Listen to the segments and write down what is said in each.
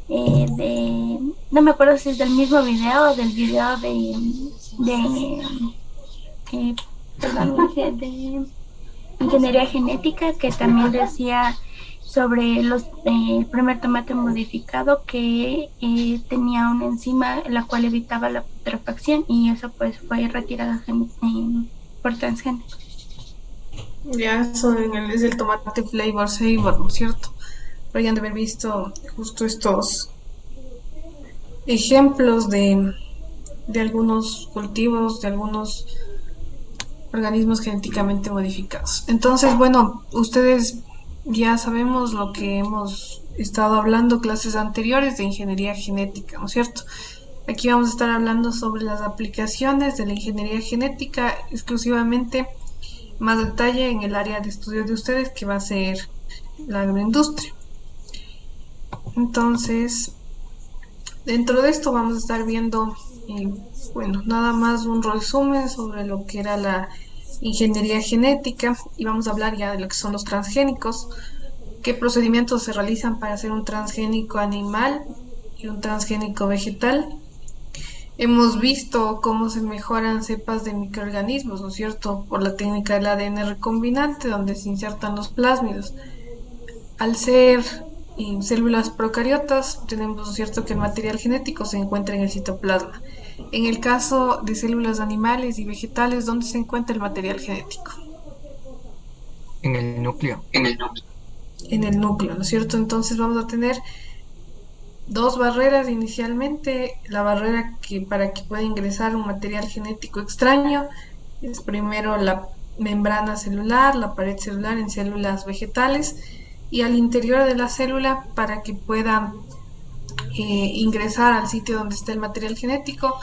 no me acuerdo si es del mismo video o del video de eh, perdón, de ingeniería genética, que también decía sobre el primer tomate modificado que tenía una enzima la cual evitaba la putrefacción, y eso pues fue retirado por transgénicos. Ya eso es el tomate flavor saver, ¿no es cierto? Pero ya han de haber visto justo estos ejemplos de algunos cultivos, de algunos organismos genéticamente modificados. Entonces, bueno, ustedes ya sabemos lo que hemos estado hablando clases anteriores de ingeniería genética, ¿no es cierto? Aquí vamos a estar hablando sobre las aplicaciones de la ingeniería genética exclusivamente, más detalle en el área de estudio de ustedes, que va a ser la agroindustria. Entonces, dentro de esto vamos a estar viendo, eh, bueno, nada más un resumen sobre lo que era la ingeniería genética, y vamos a hablar ya de lo que son los transgénicos, qué procedimientos se realizan para hacer un transgénico animal y un transgénico vegetal. Hemos visto cómo se mejoran cepas de microorganismos, ¿no es cierto?, por la técnica del ADN recombinante, donde se insertan los plásmidos. Al ser células procariotas, tenemos, ¿no es cierto?, que el material genético se encuentra en el citoplasma. En el caso de células animales y vegetales, ¿dónde se encuentra el material genético? En el núcleo. En el núcleo, ¿no es cierto? Entonces vamos a tener dos barreras inicialmente. La barrera que para que pueda ingresar un material genético extraño es primero la membrana celular, la pared celular en células vegetales, y al interior de la célula, para que pueda ingresar al sitio donde está el material genético,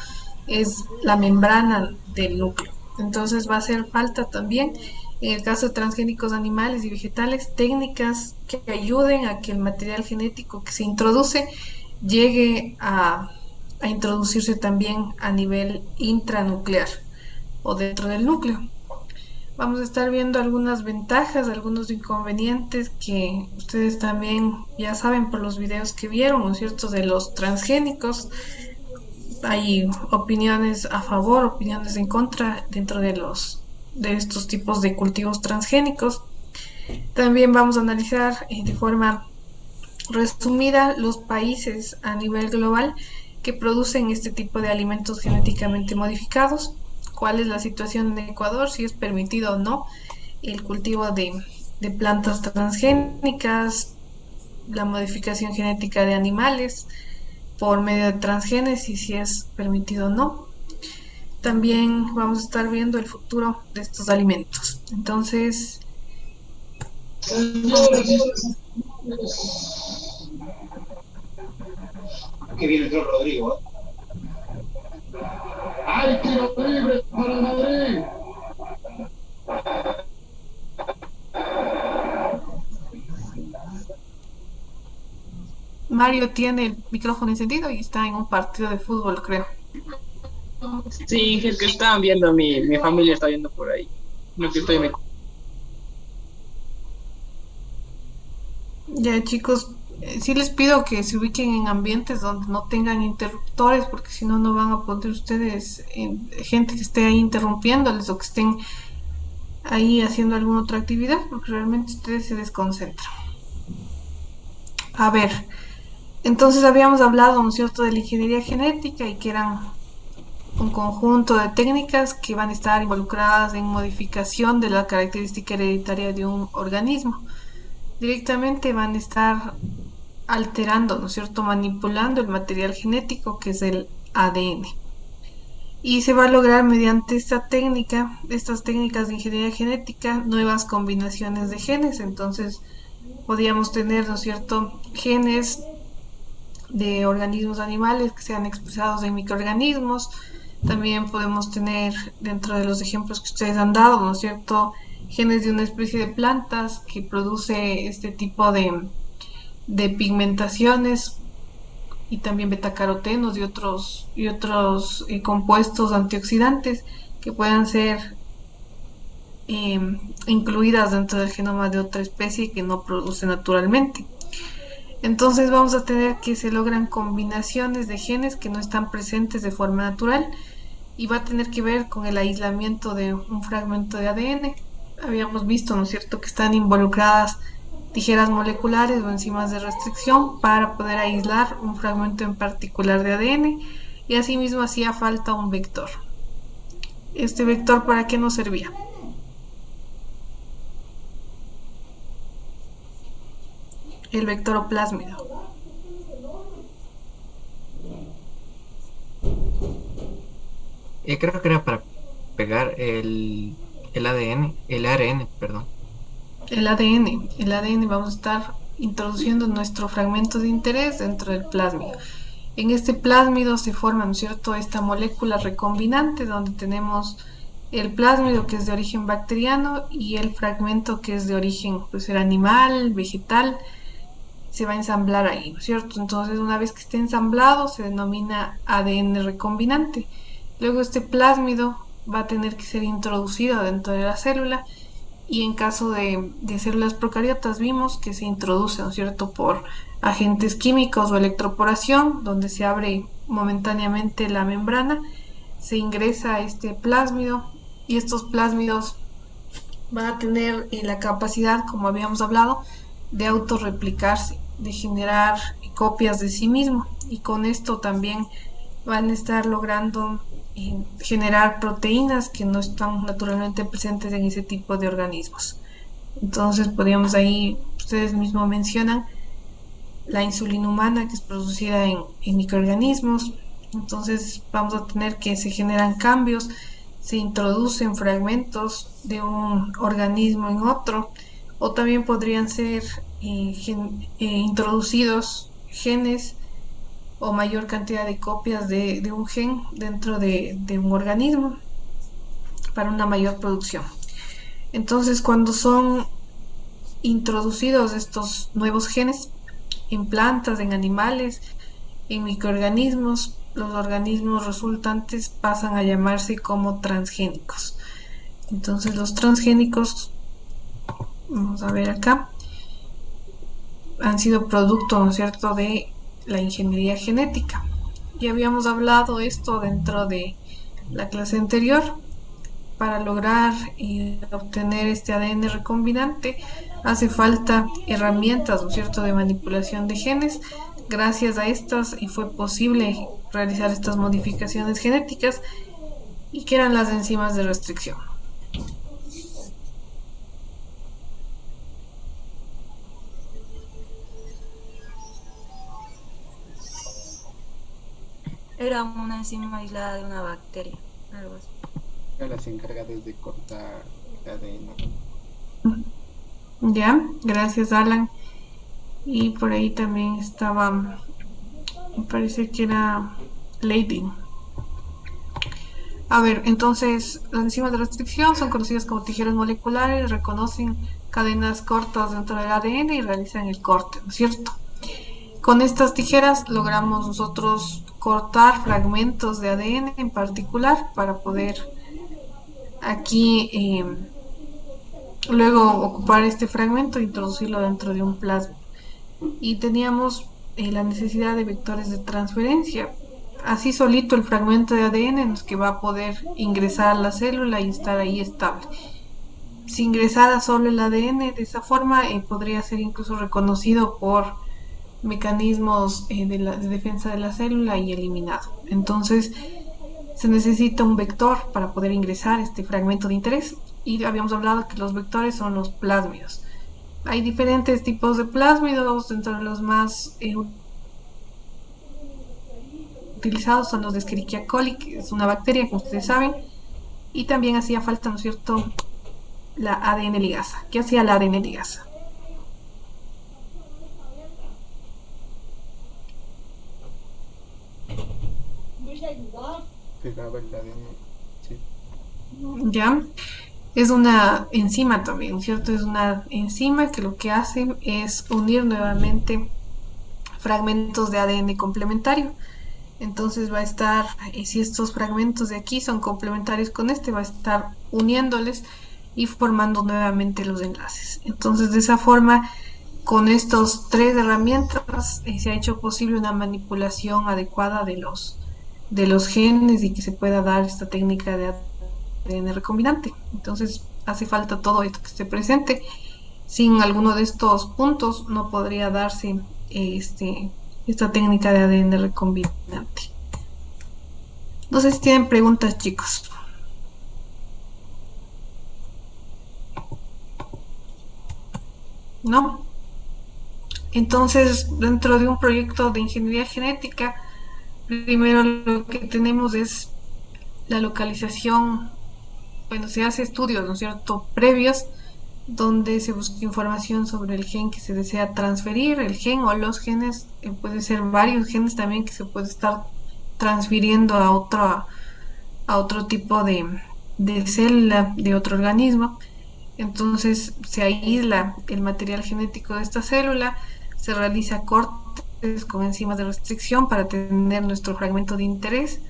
es la membrana del núcleo. Entonces va a hacer falta también, en el caso de transgénicos animales y vegetales, técnicas que ayuden a que el material genético que se introduce llegue a introducirse también a nivel intranuclear o dentro del núcleo. Vamos a estar viendo algunas ventajas, algunos inconvenientes que ustedes también ya saben por los videos que vieron, ¿no es cierto?, de los transgénicos. Hay opiniones a favor, opiniones en contra dentro de estos tipos de cultivos transgénicos. También vamos a analizar de forma resumida los países a nivel global que producen este tipo de alimentos genéticamente modificados, cuál es la situación en Ecuador, si es permitido o no el cultivo de plantas transgénicas, la modificación genética de animales por medio de transgénesis, si es permitido o no. También vamos a estar viendo el futuro de estos alimentos. Entonces, que viene el Rodrigo. ¡Hay tiro libre para Madrid! Mario tiene el micrófono encendido y está en un partido de fútbol, creo. Sí, es que estaban viendo, mi familia está viendo por ahí. Lo que estoy Ya, chicos, sí les pido que se ubiquen en ambientes donde no tengan interruptores, porque si no, no van a poder ustedes, gente que esté ahí interrumpiéndoles o que estén ahí haciendo alguna otra actividad, porque realmente ustedes se desconcentran. A ver, entonces habíamos hablado, ¿no es cierto?, de la ingeniería genética, y que eran un conjunto de técnicas que van a estar involucradas en modificación de la característica hereditaria de un organismo. Directamente van a estar alterando, ¿no es cierto?, manipulando el material genético, que es el ADN. Y se va a lograr mediante estas técnicas de ingeniería genética, nuevas combinaciones de genes. Entonces, podríamos tener, ¿no es cierto?, genes de organismos animales que sean expresados en microorganismos. También podemos tener, dentro de los ejemplos que ustedes han dado, ¿no es cierto?, genes de una especie de plantas que produce este tipo de pigmentaciones, y también betacarotenos y otros compuestos antioxidantes que puedan ser incluidas dentro del genoma de otra especie que no produce naturalmente. Entonces vamos a tener que se logran combinaciones de genes que no están presentes de forma natural y va a tener que ver con el aislamiento de un fragmento de ADN. Habíamos visto, ¿no es cierto?, que están involucradas tijeras moleculares o enzimas de restricción para poder aislar un fragmento en particular de ADN y asimismo hacía falta un vector. ¿Este vector para qué nos servía? El vector oplásmido. Creo que era para pegar el ADN, el ARN, perdón. El ADN vamos a estar introduciendo nuestro fragmento de interés dentro del plásmido. En este plásmido se forma, ¿no es cierto?, esta molécula recombinante donde tenemos el plásmido que es de origen bacteriano y el fragmento que es de origen, puede ser animal, vegetal, se va a ensamblar ahí, ¿no es cierto? Entonces, una vez que esté ensamblado, se denomina ADN recombinante. Luego este plásmido va a tener que ser introducido dentro de la célula y en caso de células procariotas vimos que se introduce, ¿no es cierto?, por agentes químicos o electroporación, donde se abre momentáneamente la membrana, se ingresa este plásmido y estos plásmidos van a tener la capacidad, como habíamos hablado, de autorreplicarse, de generar copias de sí mismo y con esto también van a estar logrando generar proteínas que no están naturalmente presentes en ese tipo de organismos. Entonces podríamos ahí, ustedes mismos mencionan, la insulina humana que es producida en microorganismos. Entonces vamos a tener que se generan cambios, se introducen fragmentos de un organismo en otro, o también podrían ser introducidos genes o mayor cantidad de copias de un gen dentro de un organismo para una mayor producción. Entonces, cuando son introducidos estos nuevos genes en plantas, en animales, en microorganismos, los organismos resultantes pasan a llamarse como transgénicos. Entonces, los transgénicos, vamos a ver acá, han sido producto, ¿no es cierto?, de la ingeniería genética. Ya habíamos hablado esto dentro de la clase anterior. Para lograr obtener este ADN recombinante hace falta herramientas, ¿no es cierto?, de manipulación de genes. Gracias a estas fue posible realizar estas modificaciones genéticas y que eran las enzimas de restricción. Era una enzima aislada de una bacteria, algo así. Las encargadas de cortar el ADN. Ya, gracias Alan. Y por ahí también estaba, me parece que era Lady. A ver, entonces las enzimas de restricción son conocidas como tijeras moleculares, reconocen cadenas cortas dentro del ADN y realizan el corte, ¿no es cierto? Con estas tijeras logramos nosotros cortar fragmentos de ADN en particular para poder aquí luego ocupar este fragmento e introducirlo dentro de un plasma. Y teníamos la necesidad de vectores de transferencia. Así solito el fragmento de ADN en el que va a poder ingresar a la célula y estar ahí estable. Si ingresara solo el ADN de esa forma, podría ser incluso reconocido por mecanismos de defensa de la célula y eliminado. Entonces se necesita un vector para poder ingresar este fragmento de interés y habíamos hablado que los vectores son los plásmidos. Hay diferentes tipos de plásmidos, entre los más utilizados son los de Escherichia coli, que es una bacteria, como ustedes saben, y también hacía falta, ¿no es cierto?, la ADN ligasa. ¿Qué hacía la ADN ligasa? Pegaba el ADN, sí. Ya, es una enzima también, ¿cierto? Es una enzima que lo que hace es unir nuevamente fragmentos de ADN complementario. Entonces va a estar, si estos fragmentos de aquí son complementarios con este, va a estar uniéndoles y formando nuevamente los enlaces. Entonces de esa forma con estas tres herramientas se ha hecho posible una manipulación adecuada de los genes y que se pueda dar esta técnica de ADN recombinante. Entonces hace falta todo esto que esté presente. Sin alguno de estos puntos no podría darse esta técnica de ADN recombinante. No sé si tienen preguntas, chicos. ¿No? Entonces, dentro de un proyecto de ingeniería genética, primero lo que tenemos es la localización. Bueno, se hace estudios, ¿no es cierto?, previos, donde se busca información sobre el gen que se desea transferir, el gen o los genes, puede ser varios genes también que se puede estar transfiriendo a otro tipo de célula, de otro organismo. Entonces se aísla el material genético de esta célula, se realiza cortes con enzimas de restricción para tener nuestro fragmento de interés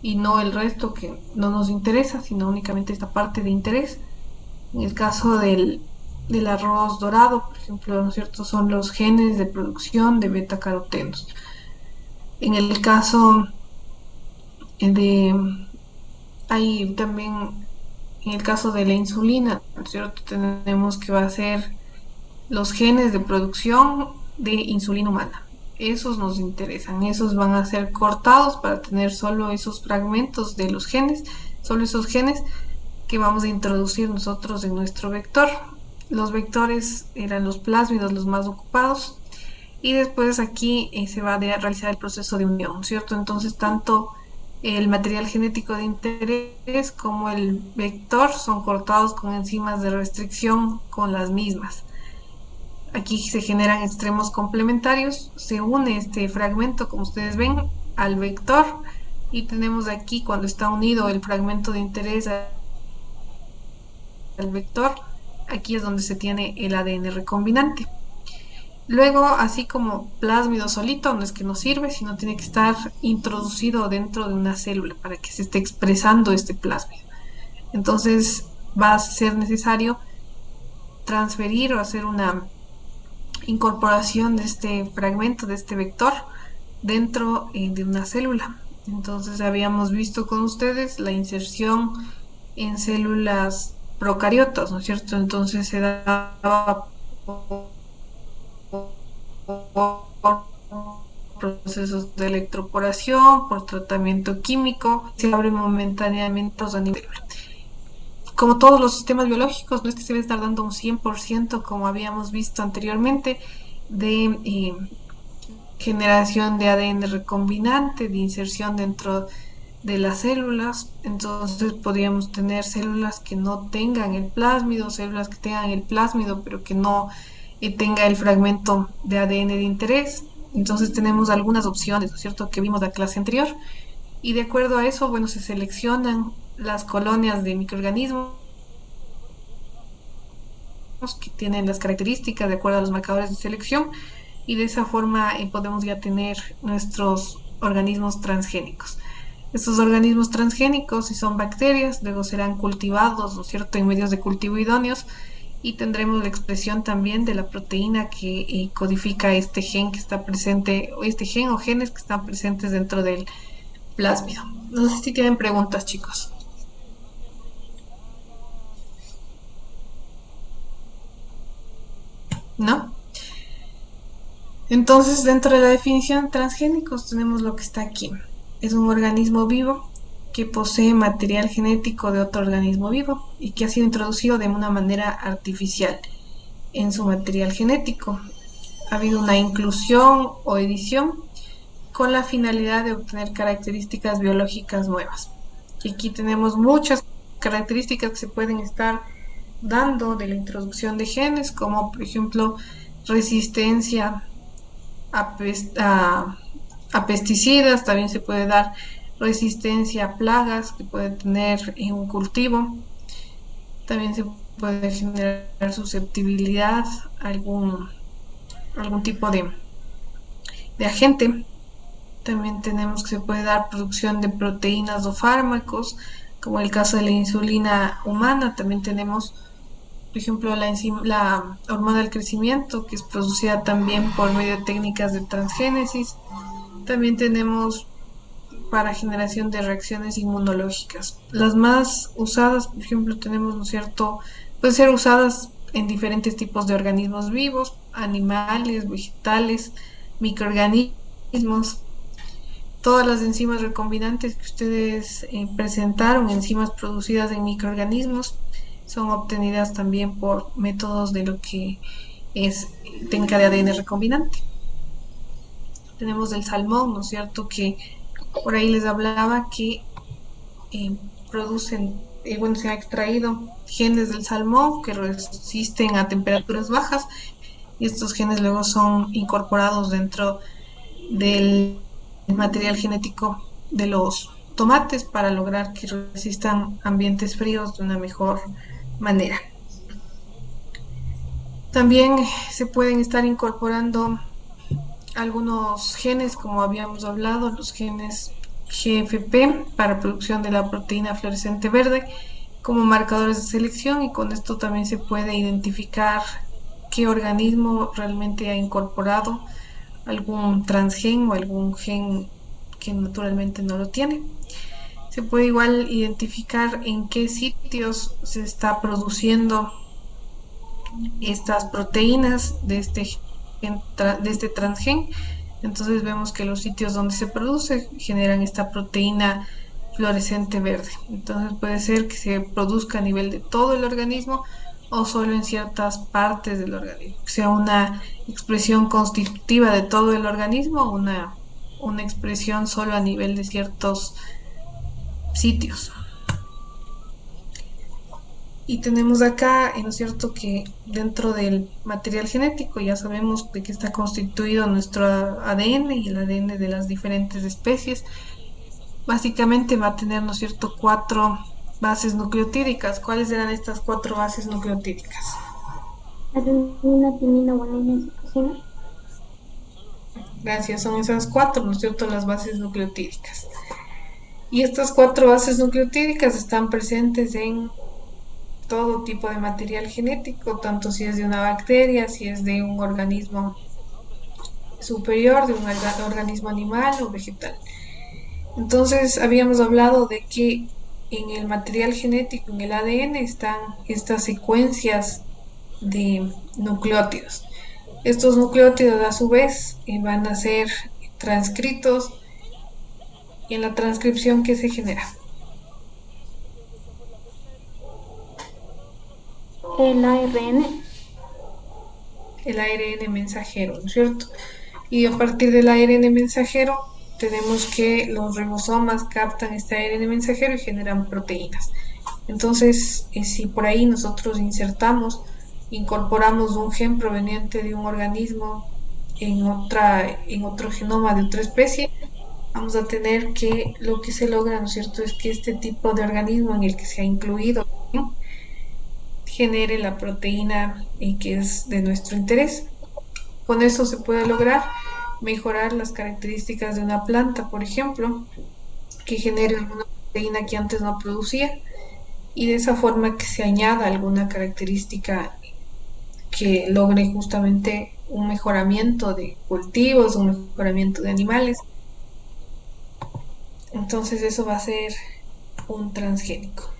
y no el resto que no nos interesa, sino únicamente esta parte de interés. En el caso del arroz dorado, por ejemplo, ¿no es cierto?, son los genes de producción de beta-carotenos. En el caso hay también, en el caso de la insulina, ¿no es cierto?, tenemos que va a ser los genes de producción de insulina humana. Esos nos interesan, esos van a ser cortados para tener solo esos fragmentos de los genes, solo esos genes que vamos a introducir nosotros en nuestro vector. Los vectores eran los plásmidos los más ocupados y después aquí se va a realizar el proceso de unión, ¿cierto? Entonces tanto el material genético de interés como el vector son cortados con enzimas de restricción con las mismas. Aquí se generan extremos complementarios, se une este fragmento, como ustedes ven, al vector y tenemos aquí, cuando está unido el fragmento de interés al vector, aquí es donde se tiene el ADN recombinante. Luego, así como plásmido solito, no es que nos sirve, sino tiene que estar introducido dentro de una célula para que se esté expresando este plásmido. Entonces va a ser necesario transferir o hacer una incorporación de este fragmento, de este vector, dentro de una célula. Entonces habíamos visto con ustedes la inserción en células procariotas, ¿no es cierto? Entonces se daba por procesos de electroporación, por tratamiento químico, se abre momentáneamente a nivel. Como todos los sistemas biológicos, no es que se va a estar dando un 100%, como habíamos visto anteriormente, de generación de ADN recombinante, de inserción dentro de las células. Entonces podríamos tener células que no tengan el plásmido, células que tengan el plásmido pero que no tenga el fragmento de ADN de interés. Entonces tenemos algunas opciones, ¿no es cierto?, que vimos la clase anterior, y de acuerdo a eso, bueno, se seleccionan las colonias de microorganismos que tienen las características de acuerdo a los marcadores de selección, y de esa forma podemos ya tener nuestros organismos transgénicos. Estos organismos transgénicos, si son bacterias, luego serán cultivados, ¿no es cierto?, en medios de cultivo idóneos, y tendremos la expresión también de la proteína que codifica este gen que está presente, o este gen o genes que están presentes dentro del plásmido. No sé si tienen preguntas, chicos. ¿No? Entonces, dentro de la definición de transgénicos tenemos lo que está aquí. Es un organismo vivo que posee material genético de otro organismo vivo y que ha sido introducido de una manera artificial en su material genético. Ha habido una inclusión o edición con la finalidad de obtener características biológicas nuevas. Y aquí tenemos muchas características que se pueden estar dando de la introducción de genes, como por ejemplo resistencia a pesticidas, también se puede dar resistencia a plagas que puede tener en un cultivo, también se puede generar susceptibilidad a algún tipo de agente. También tenemos que se puede dar producción de proteínas o fármacos, como el caso de la insulina humana. También tenemos por ejemplo, la hormona del crecimiento, que es producida también por medio de técnicas de transgénesis. También tenemos para generación de reacciones inmunológicas. Las más usadas, por ejemplo, tenemos, ¿no es cierto?, pueden ser usadas en diferentes tipos de organismos vivos, animales, vegetales, microorganismos. Todas las enzimas recombinantes que ustedes presentaron, enzimas producidas en microorganismos, son obtenidas también por métodos de lo que es técnica de ADN recombinante. Tenemos el salmón, ¿no es cierto?, que por ahí les hablaba que producen, bueno, se han extraído genes del salmón que resisten a temperaturas bajas y estos genes luego son incorporados dentro del material genético de los tomates para lograr que resistan ambientes fríos de una mejor manera. También se pueden estar incorporando algunos genes, como habíamos hablado, los genes GFP para producción de la proteína fluorescente verde como marcadores de selección, y con esto también se puede identificar qué organismo realmente ha incorporado algún transgen o algún gen que naturalmente no lo tiene. Se puede igual identificar en qué sitios se está produciendo estas proteínas de este transgen. Entonces vemos que los sitios donde se produce generan esta proteína fluorescente verde. Entonces puede ser que se produzca a nivel de todo el organismo o solo en ciertas partes del organismo, que sea una expresión constitutiva de todo el organismo o una expresión solo a nivel de ciertos sitios. Y tenemos acá, ¿no es cierto?, que dentro del material genético ya sabemos de qué está constituido nuestro ADN y el ADN de las diferentes especies. Básicamente va a tener, ¿no es cierto?, 4 bases nucleotídicas. ¿Cuáles eran estas 4 bases nucleotídicas? Adenina, timina, guanina y citosina. Gracias, son esas 4, ¿no es cierto?, las bases nucleotídicas. Y estas 4 bases nucleotídicas están presentes en todo tipo de material genético, tanto si es de una bacteria, si es de un organismo superior, de un organismo animal o vegetal. Entonces, habíamos hablado de que en el material genético, en el ADN, están estas secuencias de nucleótidos. Estos nucleótidos, a su vez, van a ser transcritos y en la transcripción que se genera. El ARN. El ARN mensajero, ¿no es cierto? Y a partir del ARN mensajero tenemos que los ribosomas captan este ARN mensajero y generan proteínas. Entonces, si por ahí nosotros incorporamos un gen proveniente de un organismo en otro genoma de otra especie, vamos a tener que lo que se logra, ¿no es cierto?, es que este tipo de organismo en el que se ha incluido genere la proteína que es de nuestro interés. Con eso se puede lograr mejorar las características de una planta, por ejemplo, que genere alguna proteína que antes no producía, y de esa forma que se añada alguna característica que logre justamente un mejoramiento de cultivos, un mejoramiento de animales. Entonces eso va a ser un transgénico.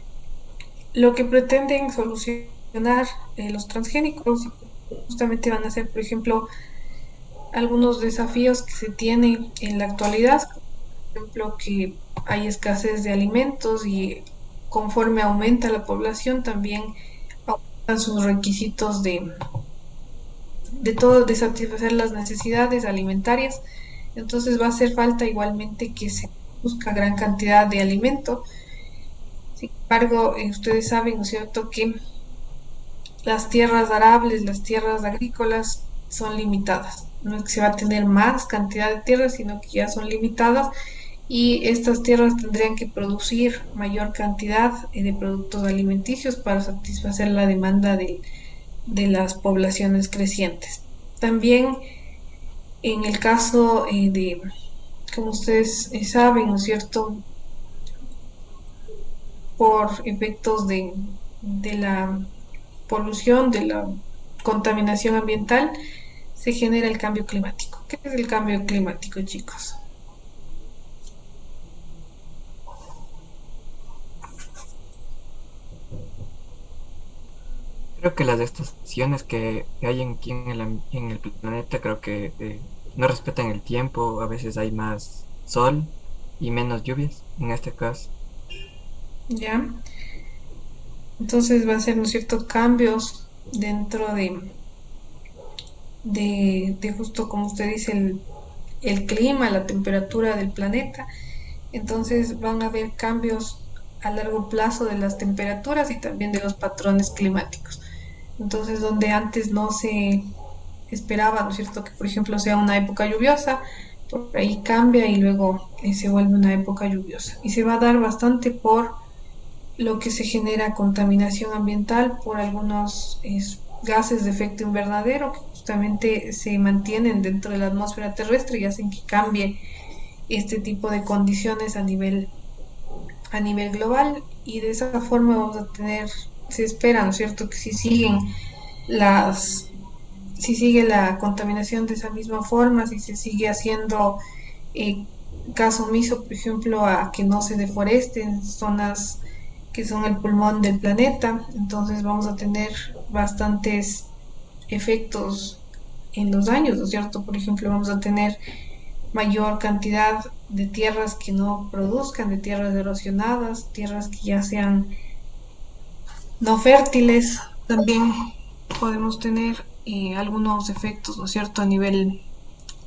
Lo que pretenden solucionar los transgénicos justamente van a ser, por ejemplo, algunos desafíos que se tienen en la actualidad, por ejemplo, que hay escasez de alimentos y conforme aumenta la población también aumentan sus requisitos de satisfacer las necesidades alimentarias. Entonces va a hacer falta igualmente que se busca gran cantidad de alimento. Sin embargo, ustedes saben, ¿no es cierto?, que las tierras arables, las tierras agrícolas son limitadas. No es que se va a tener más cantidad de tierras, sino que ya son limitadas y estas tierras tendrían que producir mayor cantidad de productos alimenticios para satisfacer la demanda de las poblaciones crecientes. También en el caso como ustedes saben, ¿no es cierto?, por efectos polución, de la contaminación ambiental, se genera el cambio climático. ¿Qué es el cambio climático, chicos? Creo que las estaciones que hay aquí en el planeta creo que no respetan el tiempo, a veces hay más sol y menos lluvias en este caso. ¿Ya? Entonces va a ser, ¿no es cierto?, cambios dentro de justo como usted dice, el clima, la temperatura del planeta. Entonces van a haber cambios a largo plazo de las temperaturas y también de los patrones climáticos. Entonces, donde antes no se esperaba, ¿no es cierto?, que por ejemplo sea una época lluviosa, por ahí cambia y luego se vuelve una época lluviosa. Y se va a dar bastante por lo que se genera contaminación ambiental por algunos gases de efecto invernadero que justamente se mantienen dentro de la atmósfera terrestre y hacen que cambie este tipo de condiciones a nivel global, y de esa forma vamos a tener, se espera, ¿no es cierto?, que las si sigue la contaminación de esa misma forma, si se sigue haciendo caso omiso, por ejemplo, a que no se deforesten zonas que son el pulmón del planeta, entonces vamos a tener bastantes efectos en los años, ¿no es cierto? Por ejemplo, vamos a tener mayor cantidad de tierras que no produzcan, de tierras erosionadas, tierras que ya sean no fértiles. También podemos tener algunos efectos, ¿no es cierto?, a nivel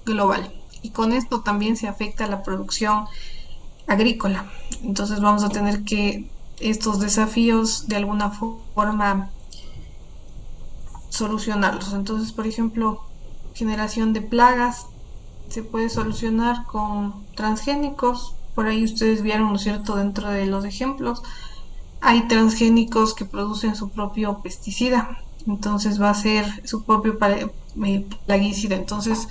global. Y con esto también se afecta la producción agrícola. Entonces vamos a tener que estos desafíos de alguna forma solucionarlos. Entonces, por ejemplo, generación de plagas se puede solucionar con transgénicos. Por ahí ustedes vieron, ¿no es cierto?, dentro de los ejemplos, hay transgénicos que producen su propio pesticida. Entonces va a ser su propio plaguicida. Entonces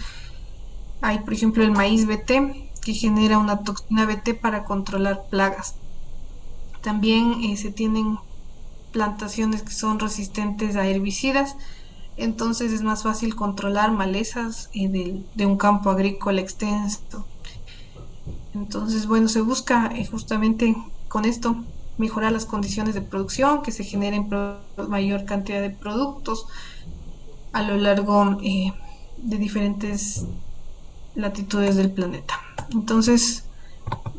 hay, por ejemplo, el maíz BT que genera una toxina BT para controlar plagas. También se tienen plantaciones que son resistentes a herbicidas, entonces es más fácil controlar malezas de un campo agrícola extenso. Entonces, bueno, se busca justamente con esto mejorar las condiciones de producción, que se generen mayor cantidad de productos a lo largo de diferentes latitudes del planeta. Entonces,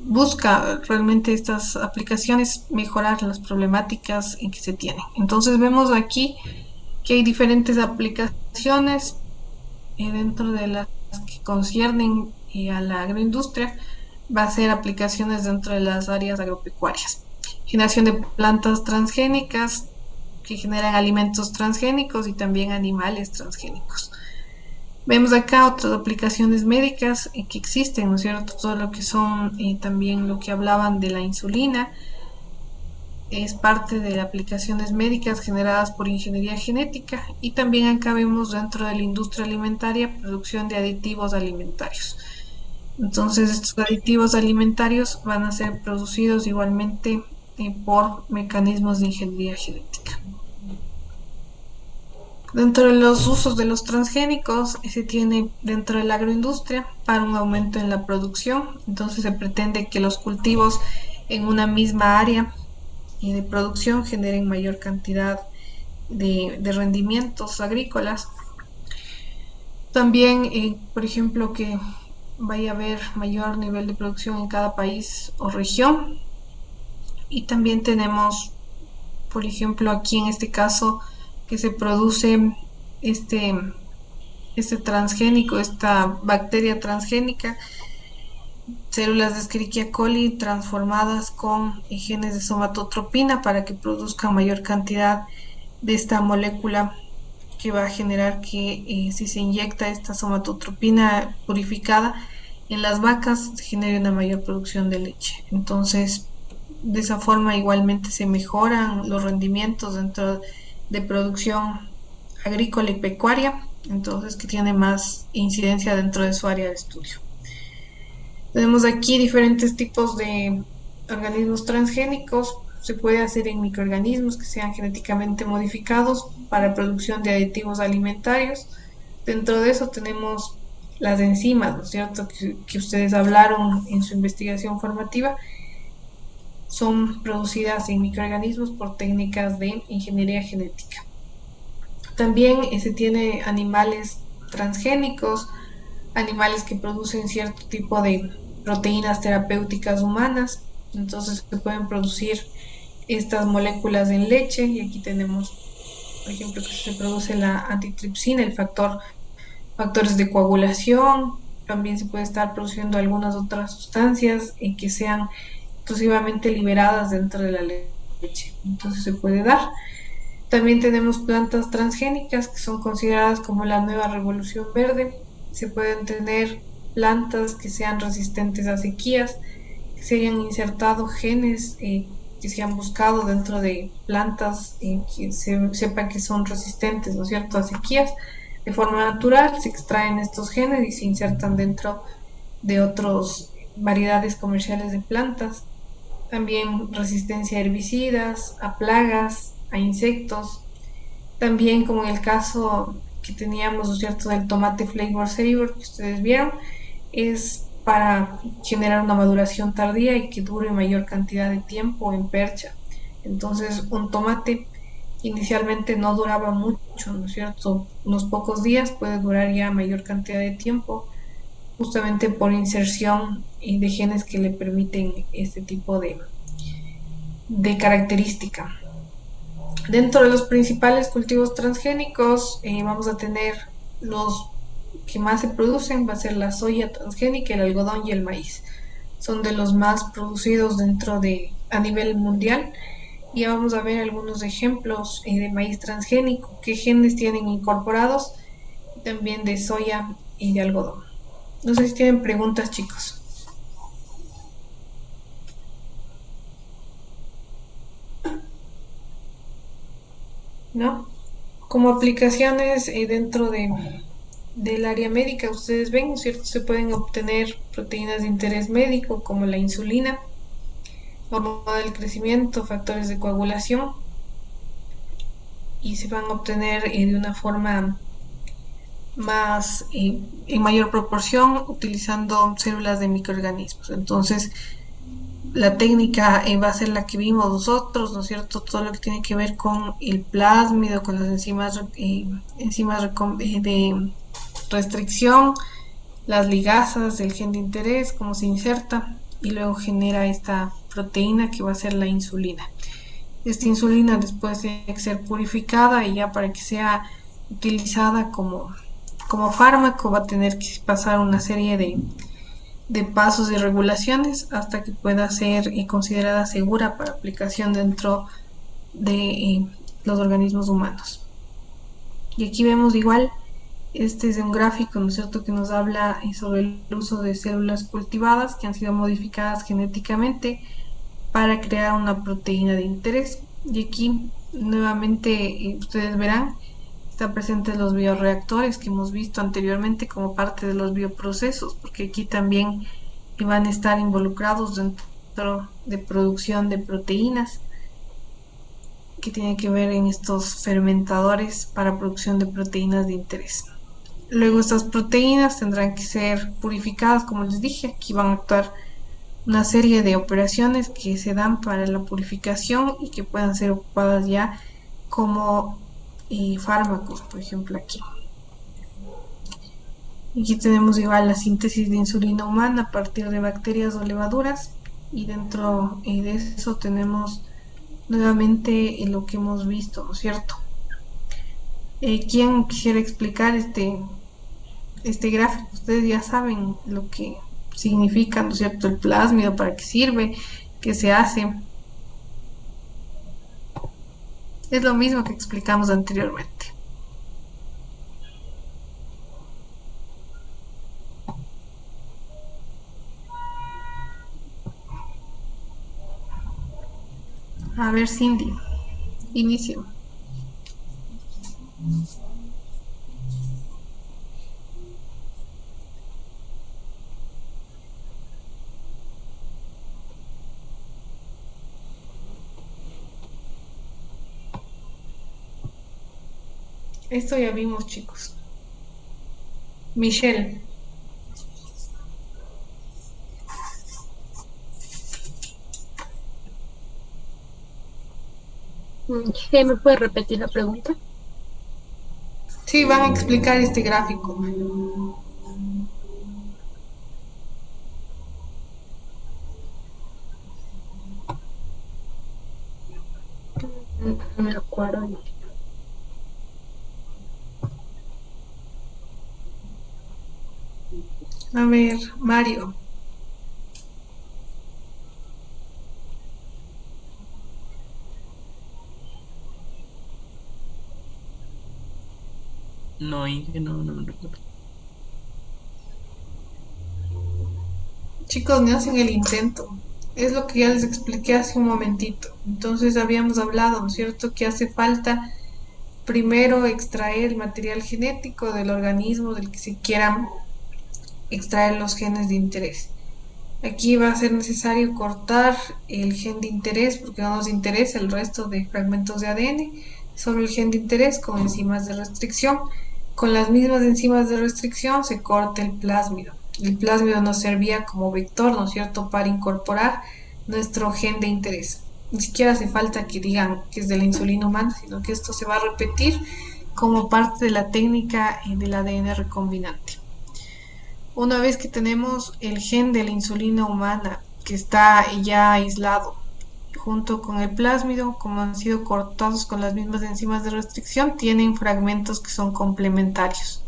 busca realmente estas aplicaciones mejorar las problemáticas en que se tienen. Entonces vemos aquí que hay diferentes aplicaciones dentro de las que conciernen a la agroindustria. Va a ser aplicaciones dentro de las áreas agropecuarias. Generación de plantas transgénicas que generan alimentos transgénicos y también animales transgénicos. Vemos acá otras aplicaciones médicas que existen, ¿no es cierto? Todo lo que son también lo que hablaban de la insulina es parte de aplicaciones médicas generadas por ingeniería genética, y también acá vemos dentro de la industria alimentaria producción de aditivos alimentarios. Entonces estos aditivos alimentarios van a ser producidos igualmente por mecanismos de ingeniería genética. Dentro de los usos de los transgénicos se tiene dentro de la agroindustria para un aumento en la producción. Entonces se pretende que los cultivos en una misma área de producción generen mayor cantidad de rendimientos agrícolas. También, por ejemplo, que vaya a haber mayor nivel de producción en cada país o región. Y también tenemos, por ejemplo, aquí en este caso, que se produce este transgénico, esta bacteria transgénica, células de Escherichia coli transformadas con genes de somatotropina para que produzcan mayor cantidad de esta molécula que va a generar que si se inyecta esta somatotropina purificada en las vacas se genere una mayor producción de leche. Entonces, de esa forma igualmente se mejoran los rendimientos dentro de producción agrícola y pecuaria, entonces que tiene más incidencia dentro de su área de estudio. Tenemos aquí diferentes tipos de organismos transgénicos, se puede hacer en microorganismos que sean genéticamente modificados para producción de aditivos alimentarios. Dentro de eso tenemos las enzimas, ¿no es cierto?, que ustedes hablaron en su investigación formativa. Son producidas en microorganismos por técnicas de ingeniería genética. También se tiene animales transgénicos, animales que producen cierto tipo de proteínas terapéuticas humanas. Entonces se pueden producir estas moléculas en leche, y aquí tenemos, por ejemplo, que se produce la antitripsina, factores de coagulación. También se puede estar produciendo algunas otras sustancias que sean exclusivamente liberadas dentro de la leche. Entonces se puede dar. También tenemos plantas transgénicas que son consideradas como la nueva revolución verde. Se pueden tener plantas que sean resistentes a sequías, que se hayan insertado genes que se han buscado dentro de plantas que se sepa que son resistentes, ¿no es cierto?, a sequías. De forma natural se extraen estos genes y se insertan dentro de otras variedades comerciales de plantas. También resistencia a herbicidas, a plagas, a insectos. También, como en el caso que teníamos, ¿no es cierto?, del tomate Flavor Saver que ustedes vieron, es para generar una maduración tardía y que dure mayor cantidad de tiempo en percha. Entonces, un tomate inicialmente no duraba mucho, ¿no es cierto? Unos pocos días, puede durar ya mayor cantidad de tiempo, justamente por inserción de genes que le permiten este tipo de característica. Dentro de los principales cultivos transgénicos vamos a tener los que más se producen, va a ser la soya transgénica, el algodón y el maíz. Son de los más producidos a nivel mundial. Y vamos a ver algunos ejemplos de maíz transgénico, qué genes tienen incorporados, y también de soya y de algodón. No sé si tienen preguntas, chicos. ¿No? Como aplicaciones dentro del área médica, ustedes ven, ¿no es cierto?, se pueden obtener proteínas de interés médico como la insulina, hormona del crecimiento, factores de coagulación, y se van a obtener de una forma más en mayor proporción utilizando células de microorganismos. Entonces la técnica va a ser la que vimos nosotros, ¿no es cierto?, todo lo que tiene que ver con el plásmido, con las enzimas de restricción, las ligazas del gen de interés, cómo se inserta y luego genera esta proteína que va a ser la insulina. Esta insulina después tiene que ser purificada, y ya para que sea utilizada como fármaco va a tener que pasar una serie de pasos y regulaciones hasta que pueda ser considerada segura para aplicación dentro de los organismos humanos. Y aquí vemos igual, este es un gráfico, ¿no es cierto?, que nos habla sobre el uso de células cultivadas que han sido modificadas genéticamente para crear una proteína de interés. Y aquí nuevamente ustedes verán, están presentes los bioreactores que hemos visto anteriormente como parte de los bioprocesos, porque aquí también van a estar involucrados dentro de producción de proteínas que tienen que ver en estos fermentadores para producción de proteínas de interés. Luego estas proteínas tendrán que ser purificadas, como les dije. Aquí van a actuar una serie de operaciones que se dan para la purificación y que puedan ser ocupadas ya como fármacos, por ejemplo aquí. Aquí tenemos igual la síntesis de insulina humana a partir de bacterias o levaduras, y dentro de eso tenemos nuevamente lo que hemos visto, ¿no es cierto? ¿Quién quisiera explicar este gráfico? Ustedes ya saben lo que significa, ¿no es cierto?, el plásmido, para qué sirve, qué se hace. Es lo mismo que explicamos anteriormente. A ver, Cindy, inicio. Esto ya vimos, chicos. Michelle. ¿Me puede repetir la pregunta? Sí, van a explicar este gráfico. No me acuerdo. A ver, Mario. No, Inge, no me recuerdo. Chicos, no hacen el intento. Es lo que ya les expliqué hace un momentito. Entonces habíamos hablado, ¿no es cierto?, que hace falta primero extraer el material genético del organismo del que se quieran extraer los genes de interés. Aquí va a ser necesario cortar el gen de interés porque no nos interesa el resto de fragmentos de ADN, solo el gen de interés con enzimas de restricción. Con las mismas enzimas de restricción se corta el plásmido. El plásmido nos servía como vector, ¿no es cierto?, para incorporar nuestro gen de interés. Ni siquiera hace falta que digan que es de la insulina humana, sino que esto se va a repetir como parte de la técnica del ADN recombinante. Una vez que tenemos el gen de la insulina humana que está ya aislado junto con el plásmido, como han sido cortados con las mismas enzimas de restricción, tienen fragmentos que son complementarios.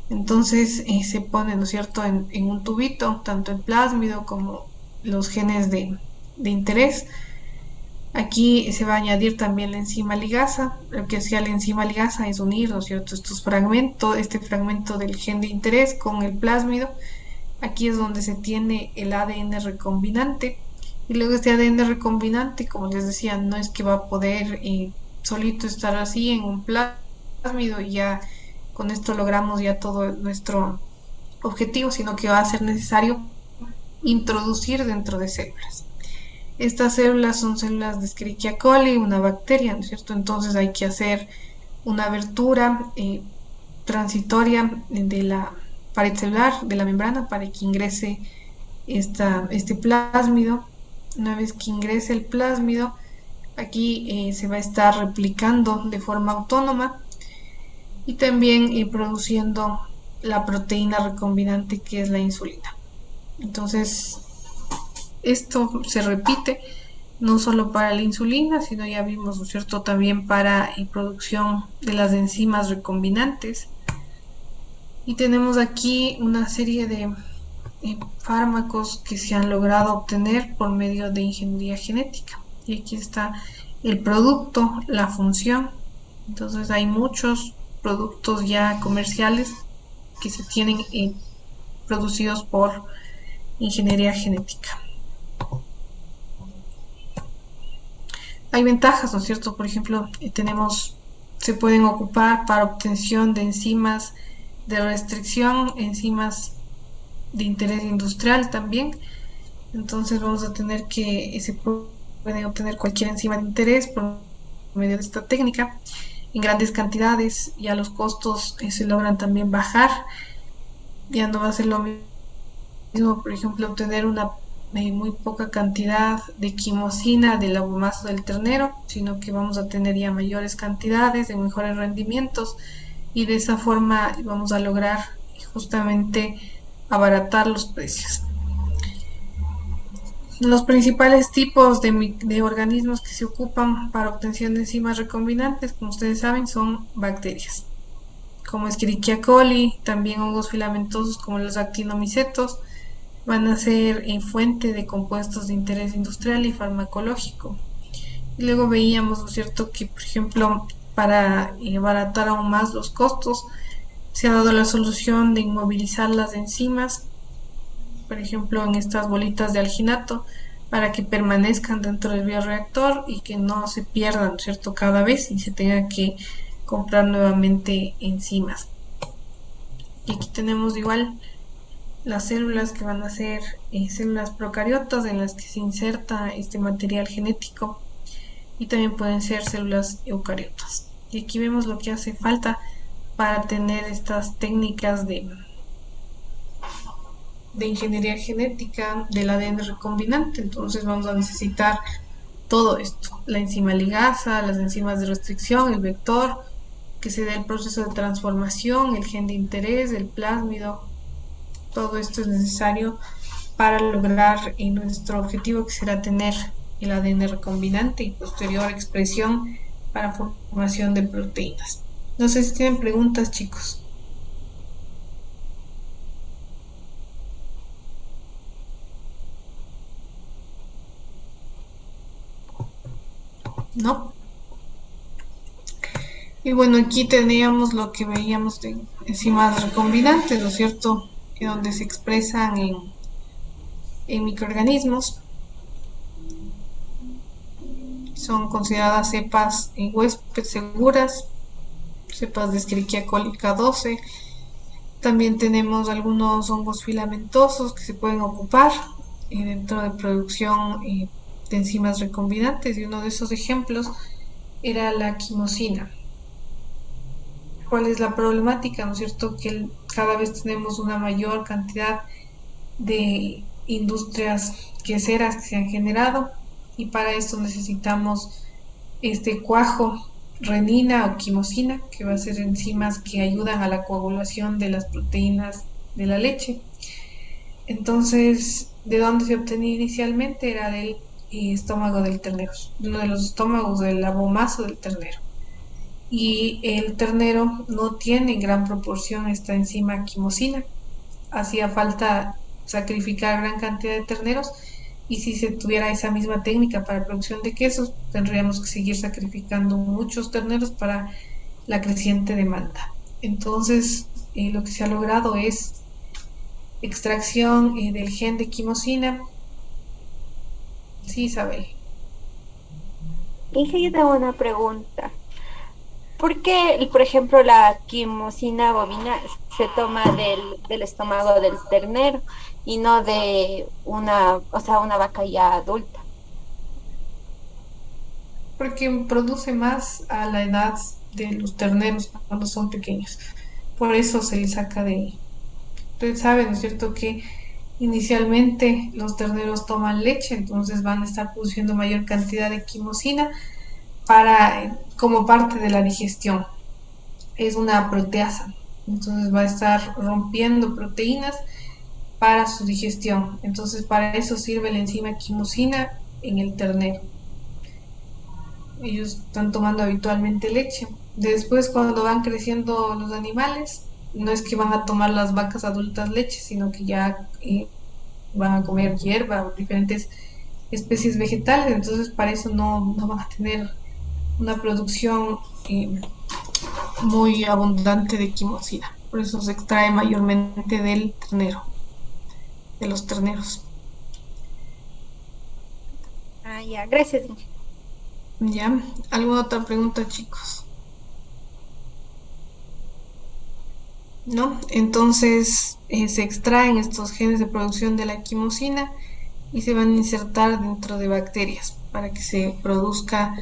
Entonces se pone, ¿no es cierto?, en un tubito, tanto el plásmido como los genes de interés. Aquí se va a añadir también la enzima ligasa. Lo que hacía la enzima ligasa es unir, ¿no es cierto?, estos fragmentos, este fragmento del gen de interés con el plásmido. Aquí es donde se tiene el ADN recombinante. Y luego este ADN recombinante, como les decía, no es que va a poder solito estar así en un plásmido y ya con esto logramos ya todo nuestro objetivo, sino que va a ser necesario introducir dentro de células. Estas células son células de Escherichia coli, una bacteria, ¿no es cierto? Entonces hay que hacer una abertura transitoria de la pared celular, de la membrana, para que ingrese este plásmido. Una vez que ingrese el plásmido, aquí se va a estar replicando de forma autónoma y también produciendo la proteína recombinante que es la insulina. Entonces, esto se repite no solo para la insulina, sino ya vimos, ¿no es cierto?, también para producción de las enzimas recombinantes. Y tenemos aquí una serie de fármacos que se han logrado obtener por medio de ingeniería genética. Y aquí está el producto, la función. Entonces hay muchos productos ya comerciales que se tienen producidos por ingeniería genética. Hay ventajas, ¿no es cierto? Por ejemplo, se pueden ocupar para obtención de enzimas de restricción, enzimas de interés industrial también. Entonces vamos a tener que se puede obtener cualquier enzima de interés por medio de esta técnica en grandes cantidades. Ya los costos se logran también bajar. Ya no va a ser lo mismo, por ejemplo, obtener una muy poca cantidad de quimosina del abomazo del ternero, sino que vamos a tener ya mayores cantidades de mejores rendimientos y de esa forma vamos a lograr justamente abaratar los precios. Los principales tipos de organismos que se ocupan para obtención de enzimas recombinantes, como ustedes saben, son bacterias, como Escherichia coli, también hongos filamentosos como los actinomicetos, van a ser fuente de compuestos de interés industrial y farmacológico. Y luego veíamos, ¿no es cierto?, que por ejemplo para abaratar aún más los costos se ha dado la solución de inmovilizar las enzimas, por ejemplo en estas bolitas de alginato, para que permanezcan dentro del bioreactor y que no se pierdan, ¿no es cierto?, cada vez y se tenga que comprar nuevamente enzimas. Y aquí tenemos igual las células que van a ser células procariotas en las que se inserta este material genético y también pueden ser células eucariotas. Y aquí vemos lo que hace falta para tener estas técnicas de ingeniería genética del ADN recombinante. Entonces vamos a necesitar todo esto, la enzima ligasa, las enzimas de restricción, el vector, que se dé el proceso de transformación, el gen de interés, el plásmido. Todo esto es necesario para lograr nuestro objetivo, que será tener el ADN recombinante y posterior expresión para formación de proteínas. No sé si tienen preguntas, chicos. ¿No? Y bueno, aquí teníamos lo que veíamos de enzimas recombinantes, ¿no es cierto? Que donde se expresan en microorganismos. Son consideradas cepas huésped seguras, cepas de Escherichia coli K12. También tenemos algunos hongos filamentosos que se pueden ocupar dentro de producción de enzimas recombinantes, y uno de esos ejemplos era la quimosina. ¿Cuál es la problemática? ¿No es cierto? Que cada vez tenemos una mayor cantidad de industrias queseras que se han generado, y para esto necesitamos este cuajo, renina o quimosina, que va a ser enzimas que ayudan a la coagulación de las proteínas de la leche. Entonces, ¿de dónde se obtenía inicialmente? Era del estómago del ternero, uno de los estómagos del abomazo del ternero. Y el ternero no tiene en gran proporción esta enzima quimosina. Hacía falta sacrificar gran cantidad de terneros, y si se tuviera esa misma técnica para producción de quesos, tendríamos que seguir sacrificando muchos terneros para la creciente demanda. Entonces, lo que se ha logrado es extracción del gen de quimosina. Sí, Isabel. Inge, yo tengo una pregunta. ¿Por qué, por ejemplo, la quimosina bovina se toma del estómago del ternero y no de una vaca ya adulta? Porque produce más a la edad de los terneros cuando son pequeños. Por eso se les saca de ahí. Ustedes saben, ¿no es cierto?, que inicialmente los terneros toman leche, entonces van a estar produciendo mayor cantidad de quimosina como parte de la digestión. Es una proteasa, entonces va a estar rompiendo proteínas para su digestión. Entonces para eso sirve la enzima quimosina en el ternero. Ellos están tomando habitualmente leche. Después, cuando van creciendo los animales, no es que van a tomar las vacas adultas leche, sino que ya van a comer hierba o diferentes especies vegetales. Entonces para eso no van a tener una producción muy abundante de quimosina. Por eso se extrae mayormente del ternero, de los terneros. Ah, ya, gracias, Inge. ¿Ya? ¿Alguna otra pregunta, chicos? ¿No? Entonces se extraen estos genes de producción de la quimosina y se van a insertar dentro de bacterias para que se produzca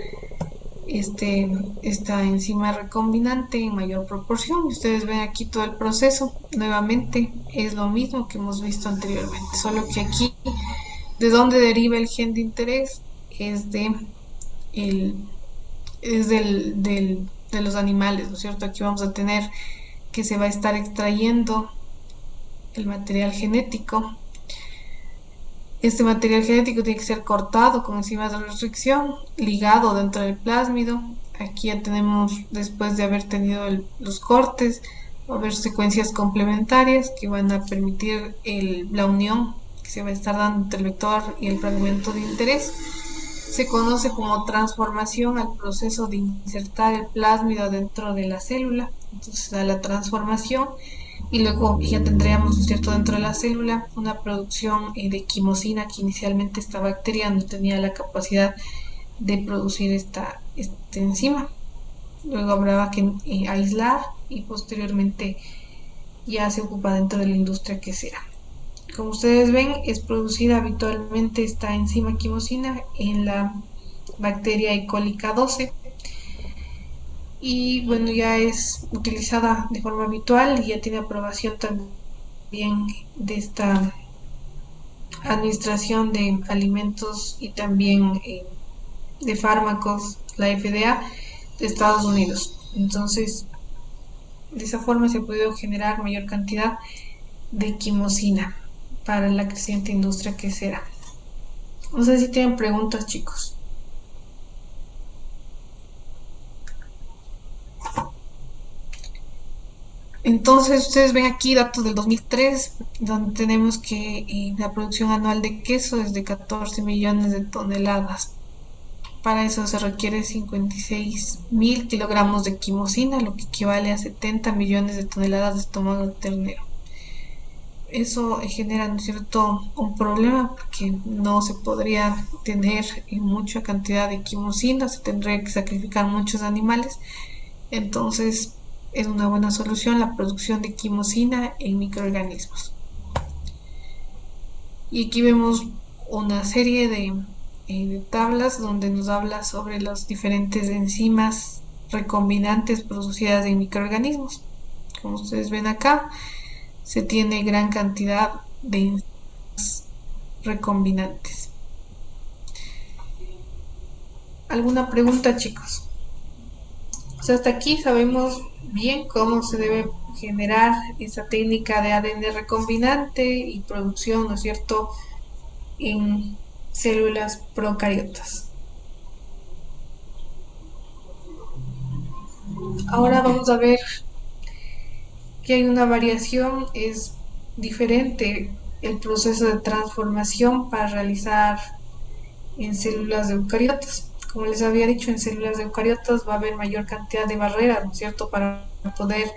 esta enzima recombinante en mayor proporción. Ustedes ven aquí todo el proceso. Nuevamente es lo mismo que hemos visto anteriormente, solo que aquí, ¿de dónde deriva el gen de interés? Es de los animales, ¿no es cierto? Aquí vamos a tener que se va a estar extrayendo el material genético. Este material genético tiene que ser cortado con enzimas de restricción, ligado dentro del plásmido. Aquí ya tenemos, después de haber tenido los cortes, va a haber secuencias complementarias que van a permitir la unión que se va a estar dando entre el vector y el fragmento de interés. Se conoce como transformación al proceso de insertar el plásmido dentro de la célula. Entonces da la transformación y luego ya tendríamos, ¿no es cierto?, dentro de la célula una producción de quimosina, que inicialmente esta bacteria no tenía la capacidad de producir esta enzima. Luego habrá que aislar y posteriormente ya se ocupa dentro de la industria quesera. Como ustedes ven, es producida habitualmente esta enzima quimosina en la bacteria E. coli K12. y bueno, ya es utilizada de forma habitual y ya tiene aprobación también de esta Administración de Alimentos y también de Fármacos, la FDA de Estados Unidos. Entonces, de esa forma se ha podido generar mayor cantidad de quimosina para la creciente industria quesera. No sé si tienen preguntas, chicos. Entonces, ustedes ven aquí datos del 2003, donde tenemos que la producción anual de queso es de 14 millones de toneladas. Para eso se requiere 56.000 kilogramos de quimosina, lo que equivale a 70 millones de toneladas de estómago de ternero. Eso genera, ¿no es cierto?, un problema porque no se podría tener en mucha cantidad de quimosina, se tendría que sacrificar muchos animales. Entonces, es una buena solución la producción de quimosina en microorganismos. Y aquí vemos una serie de tablas donde nos habla sobre las diferentes enzimas recombinantes producidas en microorganismos. Como ustedes ven acá, se tiene gran cantidad de enzimas recombinantes. ¿Alguna pregunta, chicos? O sea, hasta aquí sabemos bien cómo se debe generar esa técnica de ADN recombinante y producción, ¿no es cierto?, en células procariotas. Ahora vamos a ver que hay una variación, es diferente el proceso de transformación para realizar en células de eucariotas. Como les había dicho, en células de eucariotas va a haber mayor cantidad de barreras, ¿no es cierto?, para poder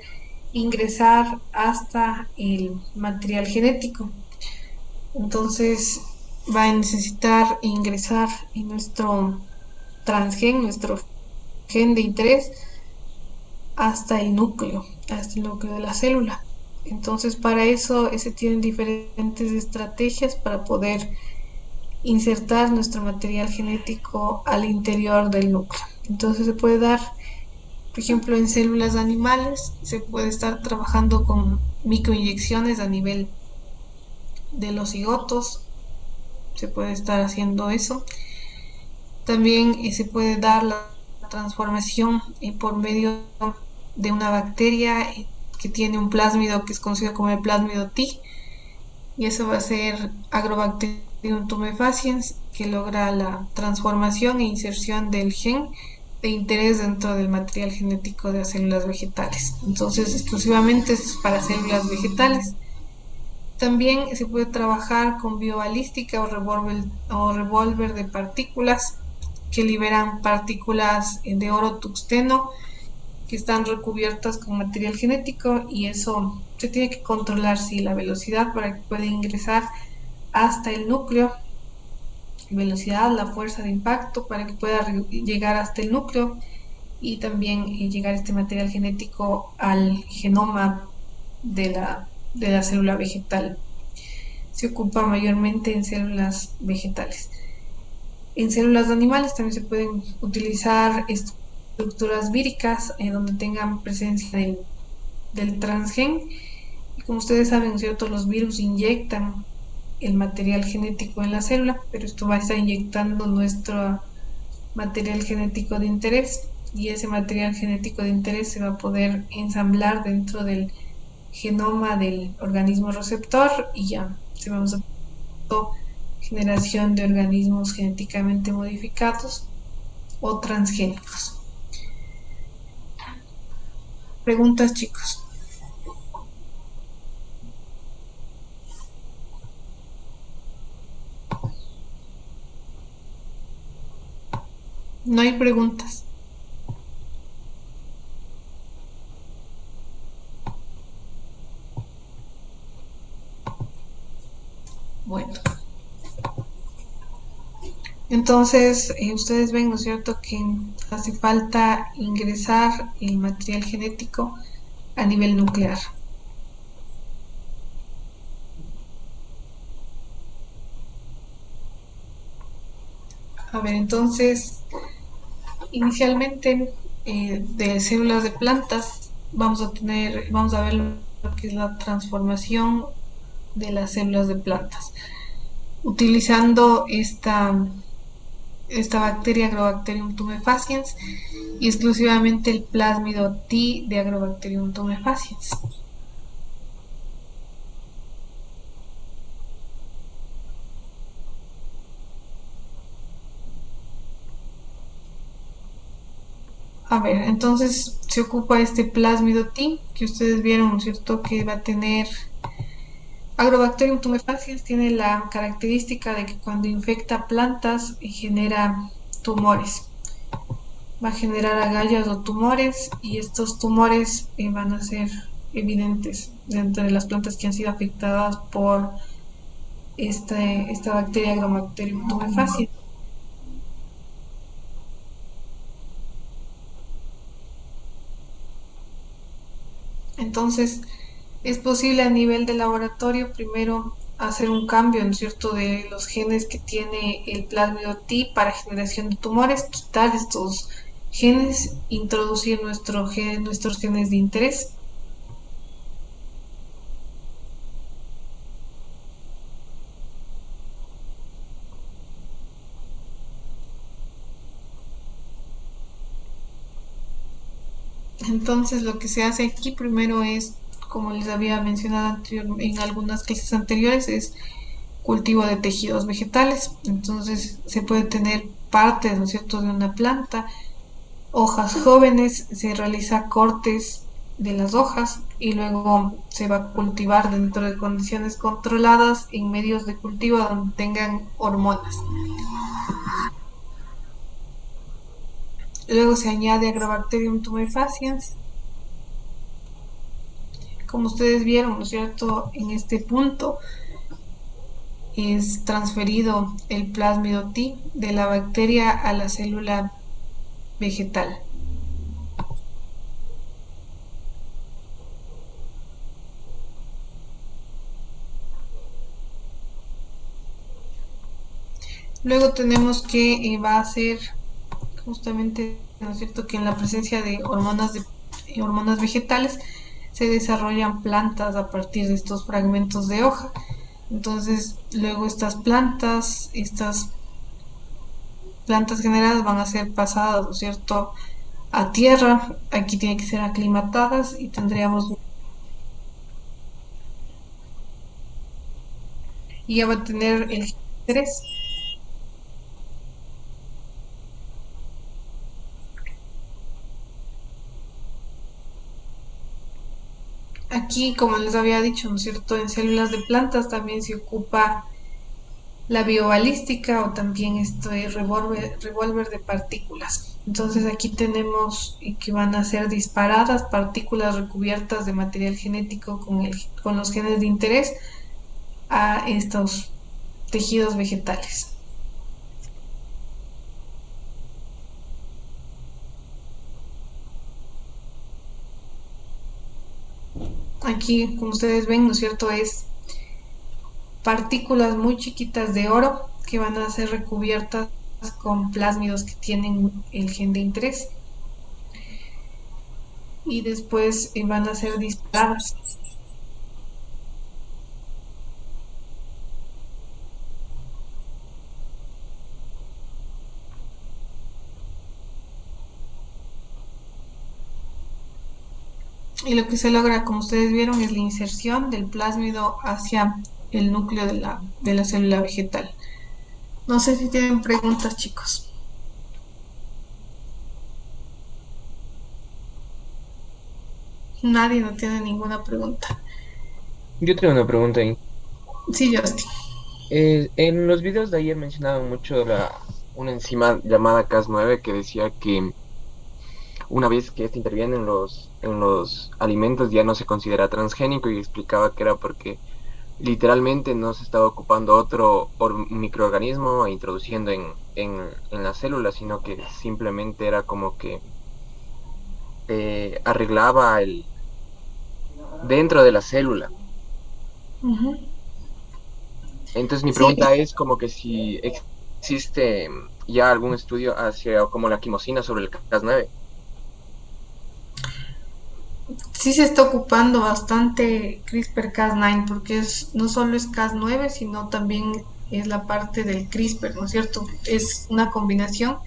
ingresar hasta el material genético. Entonces va a necesitar ingresar en nuestro transgen, nuestro gen de interés, hasta el núcleo de la célula. Entonces para eso se tienen diferentes estrategias para poder insertar nuestro material genético al interior del núcleo. Entonces se puede dar, por ejemplo, en células animales, se puede estar trabajando con microinyecciones a nivel de los cigotos, se puede estar haciendo eso. También se puede dar la transformación por medio de una bacteria que tiene un plásmido que es conocido como el plásmido T, y eso va a ser Agrobacterium tumefaciens, que logra la transformación e inserción del gen de interés dentro del material genético de las células vegetales. Entonces, exclusivamente es para células vegetales. También se puede trabajar con biobalística o revólver de partículas que liberan partículas de oro tuxteno que están recubiertas con material genético, y eso se tiene que controlar la velocidad para que pueda ingresar hasta el núcleo, velocidad, la fuerza de impacto para que pueda llegar hasta el núcleo, y también llegar este material genético al genoma de la célula vegetal. Se ocupa mayormente en células vegetales. En células animales también se pueden utilizar estructuras víricas donde tengan presencia del transgen. Y como ustedes saben, ¿cierto?, los virus inyectan el material genético en la célula, pero esto va a estar inyectando nuestro material genético de interés, y ese material genético de interés se va a poder ensamblar dentro del genoma del organismo receptor, y ya se vamos a generación de organismos genéticamente modificados o transgénicos. ¿Preguntas, chicos? No hay preguntas. Bueno. Entonces, ustedes ven, ¿no es cierto?, que hace falta ingresar el material genético a nivel nuclear. A ver, entonces, inicialmente de células de plantas, vamos a ver lo que es la transformación de las células de plantas, utilizando esta bacteria Agrobacterium tumefaciens y exclusivamente el plásmido T de Agrobacterium tumefaciens. A ver, entonces se ocupa este plásmido T que ustedes vieron, ¿cierto? Que va a tener Agrobacterium tumefaciens, tiene la característica de que cuando infecta plantas genera tumores. Va a generar agallas o tumores y estos tumores van a ser evidentes dentro de las plantas que han sido afectadas por esta bacteria Agrobacterium tumefaciens. Entonces, es posible a nivel de laboratorio primero hacer un cambio, ¿no es cierto?, de los genes que tiene el plásmido T para generación de tumores, quitar estos genes, introducir nuestros genes de interés. Entonces lo que se hace aquí primero es, como les había mencionado en algunas clases anteriores, es cultivo de tejidos vegetales. Entonces se puede tener partes, ¿no es cierto?, de una planta, hojas jóvenes, se realiza cortes de las hojas y luego se va a cultivar dentro de condiciones controladas en medios de cultivo donde tengan hormonas. Luego se añade Agrobacterium tumefaciens. Como ustedes vieron, ¿no es cierto?, en este punto es transferido el plásmido T de la bacteria a la célula vegetal. Luego tenemos que va a ser justamente, ¿no es cierto?, que en la presencia de hormonas vegetales se desarrollan plantas a partir de estos fragmentos de hoja. Entonces, luego estas plantas generadas van a ser pasadas, ¿no es cierto?, a tierra. Aquí tienen que ser aclimatadas y tendríamos, y ya va a tener el estrés. Aquí, como les había dicho, ¿no es cierto?, en células de plantas también se ocupa la biobalística o también esto es revólver de partículas. Entonces aquí tenemos que van a ser disparadas partículas recubiertas de material genético con los genes de interés a estos tejidos vegetales. Aquí, como ustedes ven, ¿no es cierto?, es partículas muy chiquitas de oro que van a ser recubiertas con plásmidos que tienen el gen de interés y después van a ser disparadas. Y lo que se logra, como ustedes vieron, es la inserción del plásmido hacia el núcleo de la célula vegetal. No sé si tienen preguntas, chicos. Nadie no tiene ninguna pregunta. Yo tengo una pregunta ahí. Sí, Justin. En los videos de ayer mencionaban mucho una enzima llamada Cas9 que decía que una vez que este interviene en los alimentos ya no se considera transgénico, y explicaba que era porque literalmente no se estaba ocupando otro microorganismo e introduciendo en la célula, sino que simplemente era como que arreglaba dentro de la célula. Uh-huh. Entonces mi pregunta es como que si existe ya algún estudio hacia como la quimosina sobre el Cas9. Sí se está ocupando bastante CRISPR-Cas9 porque no solo es Cas9, sino también es la parte del CRISPR, ¿no es cierto? Es una combinación,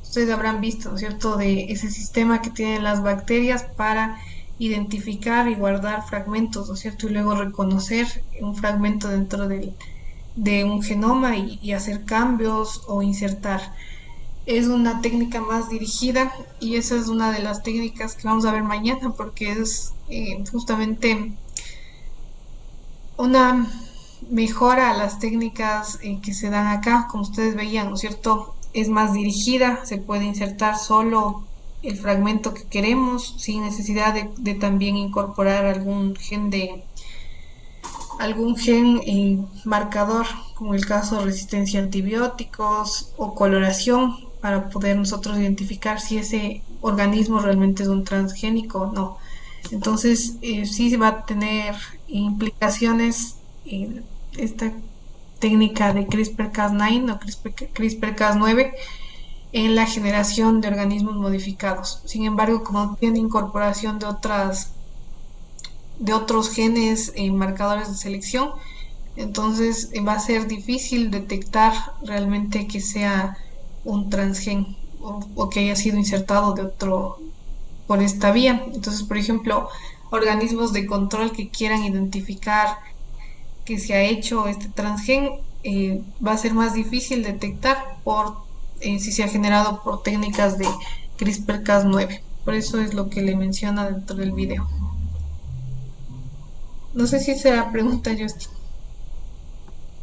ustedes habrán visto, ¿no es cierto?, de ese sistema que tienen las bacterias para identificar y guardar fragmentos, ¿no es cierto? Y luego reconocer un fragmento dentro de un genoma y hacer cambios o insertar. Es una técnica más dirigida y esa es una de las técnicas que vamos a ver mañana porque es justamente una mejora a las técnicas que se dan acá, como ustedes veían, ¿no es cierto? Es más dirigida, se puede insertar solo el fragmento que queremos sin necesidad de también incorporar algún gen marcador, como el caso de resistencia a antibióticos o coloración, para poder nosotros identificar si ese organismo realmente es un transgénico o no. Entonces, sí va a tener implicaciones esta técnica de CRISPR-Cas9 o CRISPR-Cas9 en la generación de organismos modificados. Sin embargo, como tiene incorporación de otros genes marcadores de selección, entonces va a ser difícil detectar realmente que sea un transgen o que haya sido insertado de otro por esta vía. Entonces, por ejemplo, organismos de control que quieran identificar que se ha hecho este transgen, va a ser más difícil detectar si se ha generado por técnicas de CRISPR-Cas9. Por eso es lo que le menciona dentro del video. No sé si se la pregunta, Justin.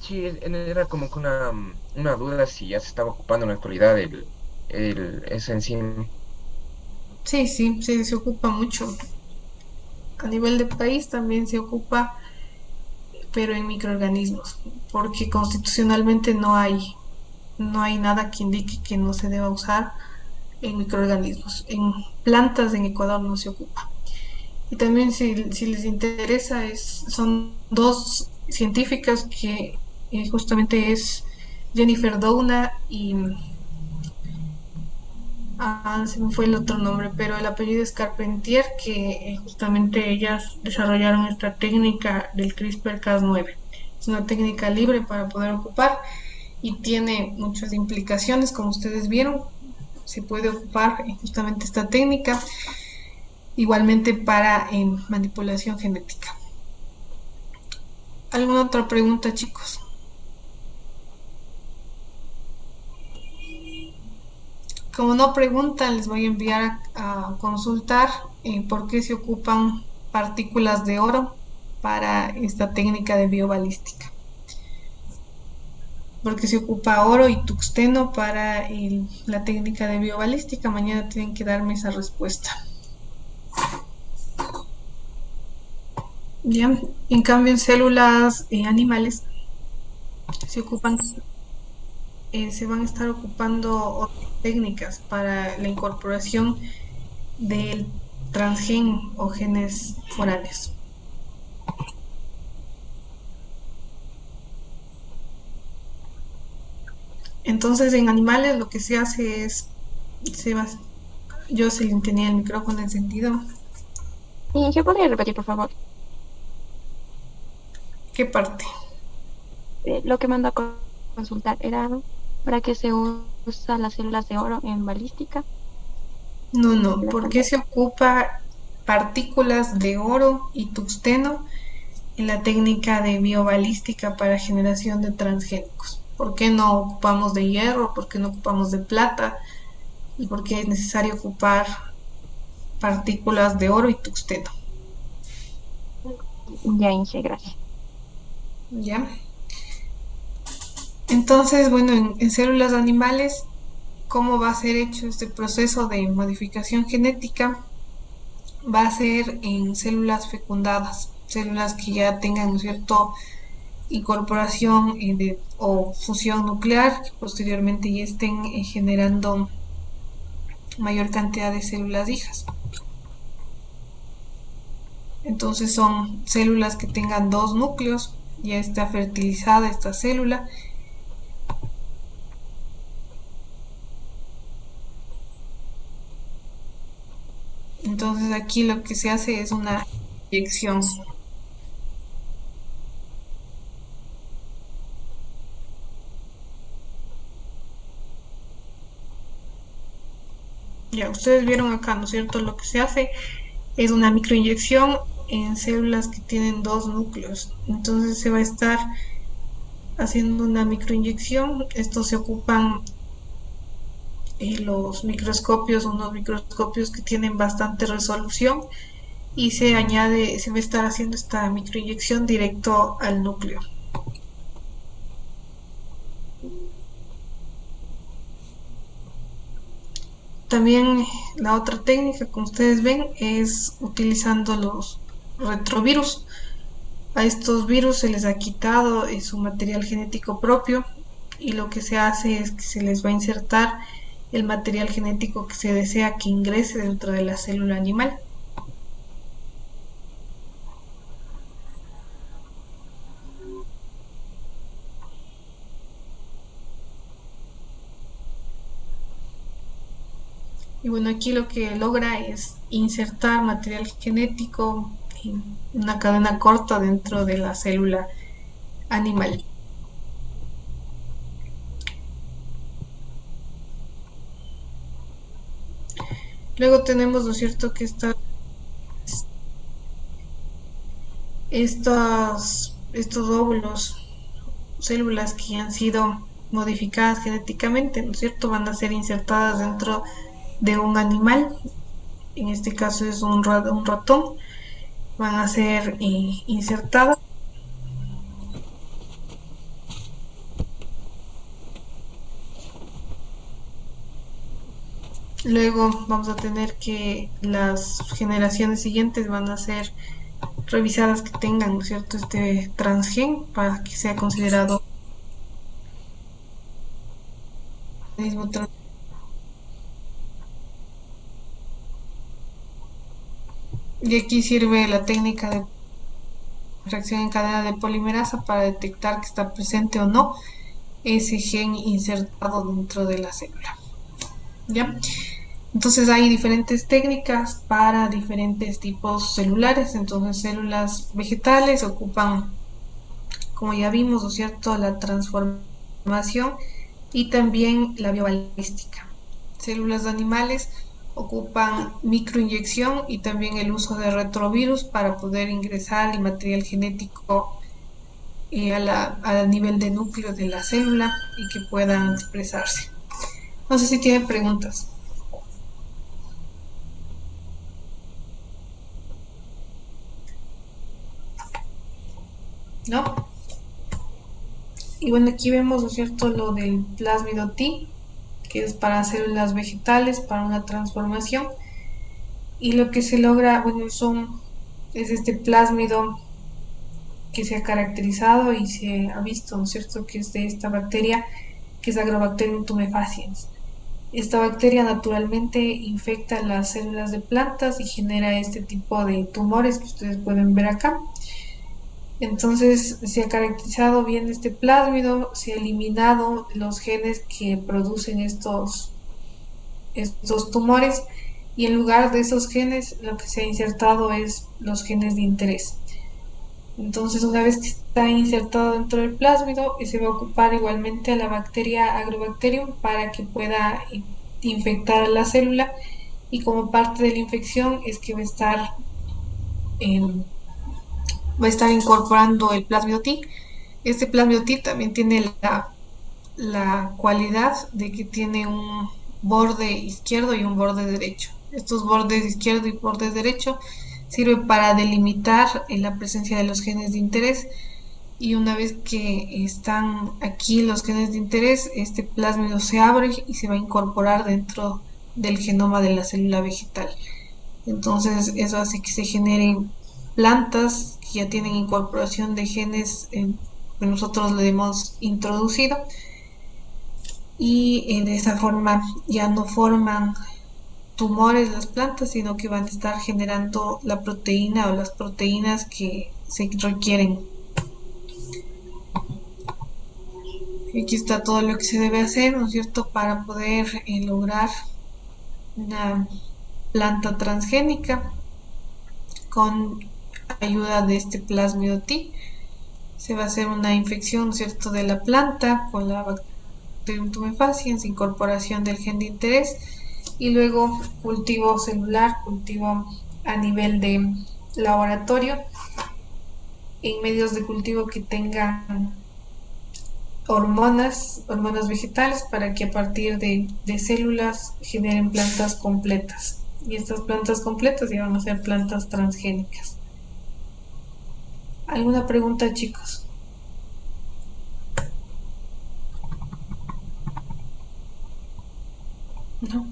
Sí, era como que una duda si ya se estaba ocupando en la actualidad ese enzima. Sí, sí, sí, se ocupa mucho. A nivel de país también se ocupa, pero en microorganismos, porque constitucionalmente no hay nada que indique que no se deba usar en microorganismos. En plantas en Ecuador no se ocupa. Y también si les interesa, son dos científicas que justamente es Jennifer Doudna y se me fue el otro nombre, pero el apellido es Carpentier, que justamente ellas desarrollaron esta técnica del CRISPR-Cas9. Es una técnica libre para poder ocupar y tiene muchas implicaciones, como ustedes vieron. Se puede ocupar justamente esta técnica, igualmente para manipulación genética. ¿Alguna otra pregunta, chicos? Como no preguntan, les voy a enviar a consultar por qué se ocupan partículas de oro para esta técnica de biobalística. Porque se ocupa oro y tuxteno para la técnica de biobalística. Mañana tienen que darme esa respuesta. Ya, en cambio en células animales se van a estar ocupando otras técnicas para la incorporación del transgen o genes forales. Entonces en animales lo que se hace es, Jocelyn tenía el micrófono encendido. ¿Y qué podría repetir, por favor? ¿Qué parte? Lo que mandó a consultar era para qué se usan las células de oro en balística. No, ¿por qué se ocupa partículas de oro y tuxteno en la técnica de biobalística para generación de transgénicos? ¿Por qué no ocupamos de hierro? ¿Por qué no ocupamos de plata? ¿Y por qué es necesario ocupar partículas de oro y tuxteno? Ya, Inge, gracias. ¿Ya? Entonces, bueno, en células animales, ¿cómo va a ser hecho este proceso de modificación genética? Va a ser en células fecundadas, células que ya tengan, ¿no es cierto?, incorporación o fusión nuclear, que posteriormente ya estén generando mayor cantidad de células hijas. Entonces son células que tengan dos núcleos, ya está fertilizada esta célula. Entonces aquí lo que se hace es una inyección. Ya, ustedes vieron acá, ¿no es cierto? Lo que se hace es una microinyección en células que tienen dos núcleos. Entonces se va a estar haciendo una microinyección. Estos se ocupan los microscopios, unos microscopios que tienen bastante resolución, y se va a estar haciendo esta microinyección directo al núcleo. También la otra técnica, como ustedes ven, es utilizando los retrovirus. A estos virus se les ha quitado su material genético propio, y lo que se hace es que se les va a insertar el material genético que se desea que ingrese dentro de la célula animal. Y bueno, aquí lo que logra es insertar material genético en una cadena corta dentro de la célula animal. Luego tenemos, ¿no es cierto?, que estos óvulos, células que han sido modificadas genéticamente, ¿no es cierto?, van a ser insertadas dentro de un animal. En este caso es un ratón. Van a ser insertadas. Luego vamos a tener que las generaciones siguientes van a ser revisadas que tengan, ¿no es cierto?, este transgen para que sea considerado organismo trans. Y aquí sirve la técnica de reacción en cadena de polimerasa para detectar que está presente o no ese gen insertado dentro de la célula. ¿Ya? Entonces hay diferentes técnicas para diferentes tipos celulares. Entonces células vegetales ocupan, como ya vimos, ¿no es cierto?, la transformación y también la biobalística. Células animales ocupan microinyección y también el uso de retrovirus para poder ingresar el material genético a nivel de núcleo de la célula y que puedan expresarse. No sé si tienen preguntas. ¿No? Y bueno, aquí vemos, ¿no es cierto?, lo del plásmido T, que es para células vegetales, para una transformación. Y lo que se logra, bueno, es este plásmido que se ha caracterizado y se ha visto, ¿no es cierto?, que es de esta bacteria, que es Agrobacterium tumefaciens. Esta bacteria naturalmente infecta las células de plantas y genera este tipo de tumores que ustedes pueden ver acá. Entonces se ha caracterizado bien este plásmido, se ha eliminado los genes que producen estos tumores, y en lugar de esos genes lo que se ha insertado es los genes de interés. Entonces, una vez que está insertado dentro del plásmido, se va a ocupar igualmente a la bacteria Agrobacterium para que pueda infectar a la célula, y como parte de la infección es que va a estar incorporando el plásmido T. Este plásmido T también tiene la cualidad de que tiene un borde izquierdo y un borde derecho. Estos bordes izquierdo y borde derecho sirven para delimitar la presencia de los genes de interés, y una vez que están aquí los genes de interés, este plásmido se abre y se va a incorporar dentro del genoma de la célula vegetal. Entonces eso hace que se generen plantas que ya tienen incorporación de genes que nosotros le hemos introducido, y de esa forma ya no forman tumores las plantas, sino que van a estar generando la proteína o las proteínas que se requieren. Aquí está todo lo que se debe hacer, ¿no es cierto?, para poder lograr una planta transgénica con ayuda de este Plasmid T. Se va a hacer una infección, ¿cierto?, de la planta con la Bacterium tumefaciens, incorporación del gen de interés y luego cultivo celular, cultivo a nivel de laboratorio en medios de cultivo que tengan hormonas vegetales para que a partir de células generen plantas completas. Y estas plantas completas ya van a ser plantas transgénicas. ¿Alguna pregunta, chicos? ¿No?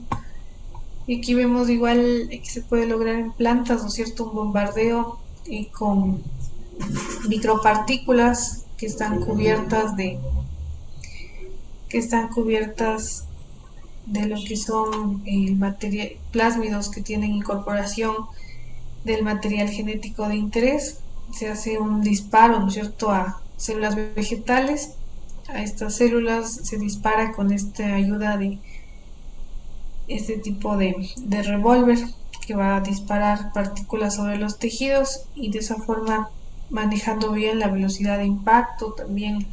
Y aquí vemos igual que se puede lograr en plantas, ¿no es cierto?, un bombardeo con micropartículas que están cubiertas de lo que son plásmidos que tienen incorporación del material genético de interés. Se hace un disparo, ¿no es cierto?, a células vegetales. A estas células se dispara con esta ayuda de este tipo de revólver que va a disparar partículas sobre los tejidos y de esa forma, manejando bien la velocidad de impacto, también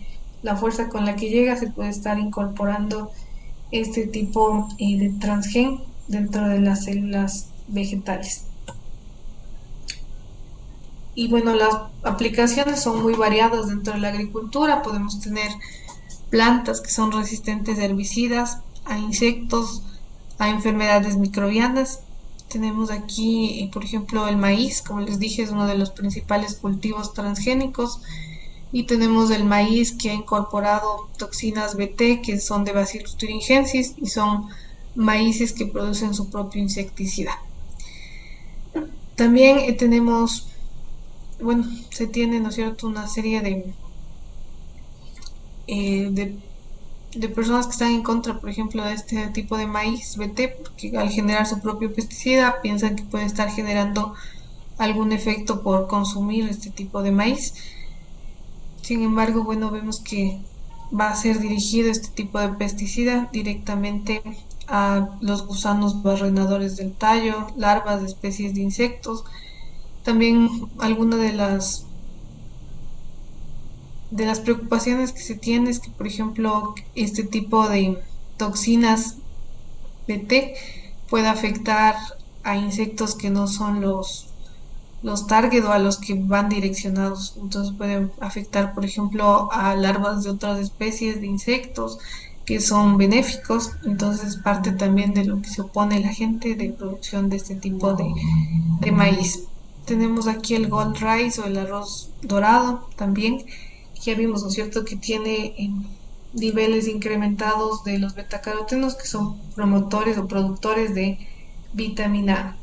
la fuerza con la que llega, se puede estar incorporando este tipo de transgen dentro de las células vegetales. Y bueno, las aplicaciones son muy variadas dentro de la agricultura. Podemos tener plantas que son resistentes a herbicidas, a insectos, a enfermedades microbianas. Tenemos aquí, por ejemplo, el maíz, como les dije, es uno de los principales cultivos transgénicos. Y tenemos el maíz que ha incorporado toxinas BT, que son de Bacillus thuringiensis, y son maíces que producen su propio insecticida. También tenemos, bueno, se tiene, ¿no es cierto?, una serie de personas que están en contra, por ejemplo, de este tipo de maíz BT, porque al generar su propio pesticida piensan que puede estar generando algún efecto por consumir este tipo de maíz. Sin embargo, bueno, vemos que va a ser dirigido este tipo de pesticida directamente a los gusanos barrenadores del tallo, larvas de especies de insectos. También alguna de las preocupaciones que se tiene es que, por ejemplo, este tipo de toxinas BT puede afectar a insectos que no son los target o a los que van direccionados. Entonces puede afectar, por ejemplo, a larvas de otras especies de insectos que son benéficos. Entonces parte también de lo que se opone la gente de producción de este tipo de maíz. Tenemos aquí el gold rice o el arroz dorado también. Ya vimos, ¿no es cierto?, que tiene niveles incrementados de los betacarotenos, que son promotores o productores de vitamina A.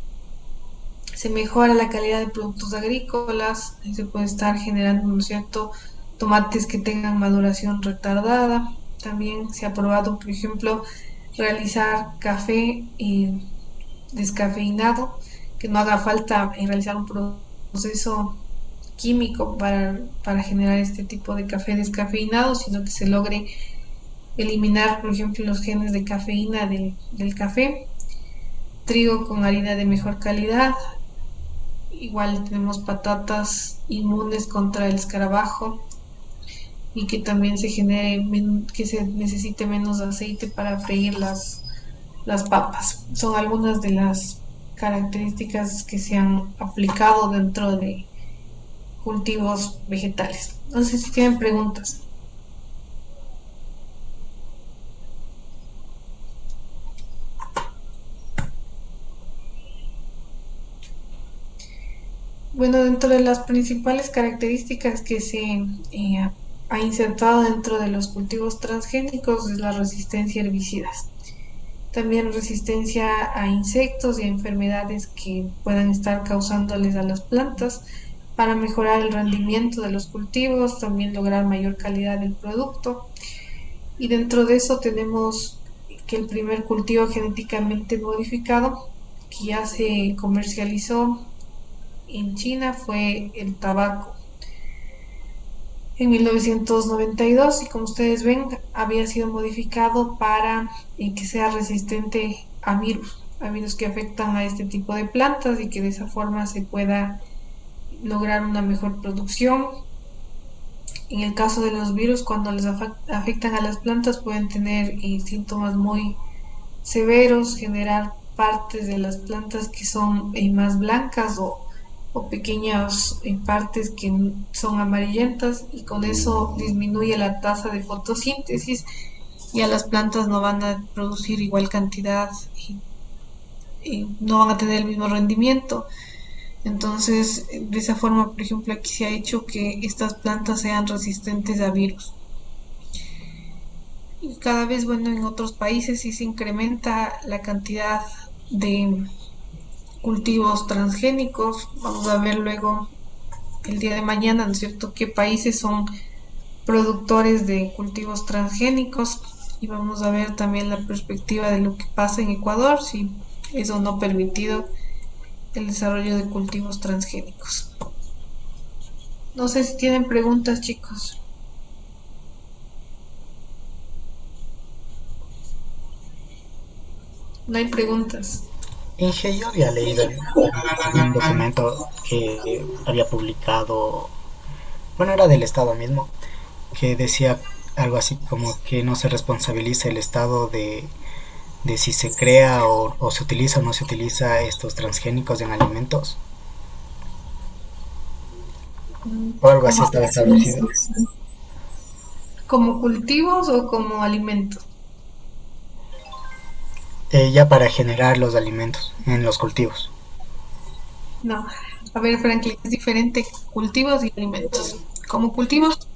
Se mejora la calidad de productos agrícolas, se puede estar generando, ¿no es cierto?, tomates que tengan maduración retardada. También se ha probado, por ejemplo, realizar café descafeinado, que no haga falta realizar un proceso químico para generar este tipo de café descafeinado, sino que se logre eliminar, por ejemplo, los genes de cafeína del café. Trigo con harina de mejor calidad. Igual tenemos patatas inmunes contra el escarabajo y que también se necesite menos aceite para freír las papas. Son algunas de las características que se han aplicado dentro de cultivos vegetales. No sé si tienen preguntas. Bueno, dentro de las principales características que se ha insertado dentro de los cultivos transgénicos es la resistencia a herbicidas. También resistencia a insectos y a enfermedades que puedan estar causándoles a las plantas para mejorar el rendimiento de los cultivos, también lograr mayor calidad del producto. Y dentro de eso tenemos que el primer cultivo genéticamente modificado que ya se comercializó en China fue el tabaco en 1992, y como ustedes ven había sido modificado para que sea resistente a virus, a virus que afectan a este tipo de plantas y que de esa forma se pueda lograr una mejor producción. En el caso de los virus, cuando les afectan a las plantas, pueden tener síntomas muy severos, generar partes de las plantas que son más blancas o pequeñas partes que son amarillentas, y con eso disminuye la tasa de fotosíntesis y a las plantas no van a producir igual cantidad y no van a tener el mismo rendimiento. Entonces, de esa forma, por ejemplo, aquí se ha hecho que estas plantas sean resistentes a virus. Y cada vez, bueno, en otros países sí se incrementa la cantidad de cultivos transgénicos. Vamos a ver luego el día de mañana, ¿no es cierto?, qué países son productores de cultivos transgénicos, y vamos a ver también la perspectiva de lo que pasa en Ecuador, si es o no permitido el desarrollo de cultivos transgénicos. No sé si tienen preguntas, chicos. No hay preguntas. Inge, yo había leído en un documento que había publicado, bueno, era del Estado mismo, que decía algo así como que no se responsabiliza el Estado de si se crea o se utiliza o no se utiliza estos transgénicos en alimentos. O algo así estaba establecido. ¿Como cultivos o como alimentos? Ya para generar los alimentos en los cultivos. No, a ver, Franklin, es diferente cultivos y alimentos. Como cultivos,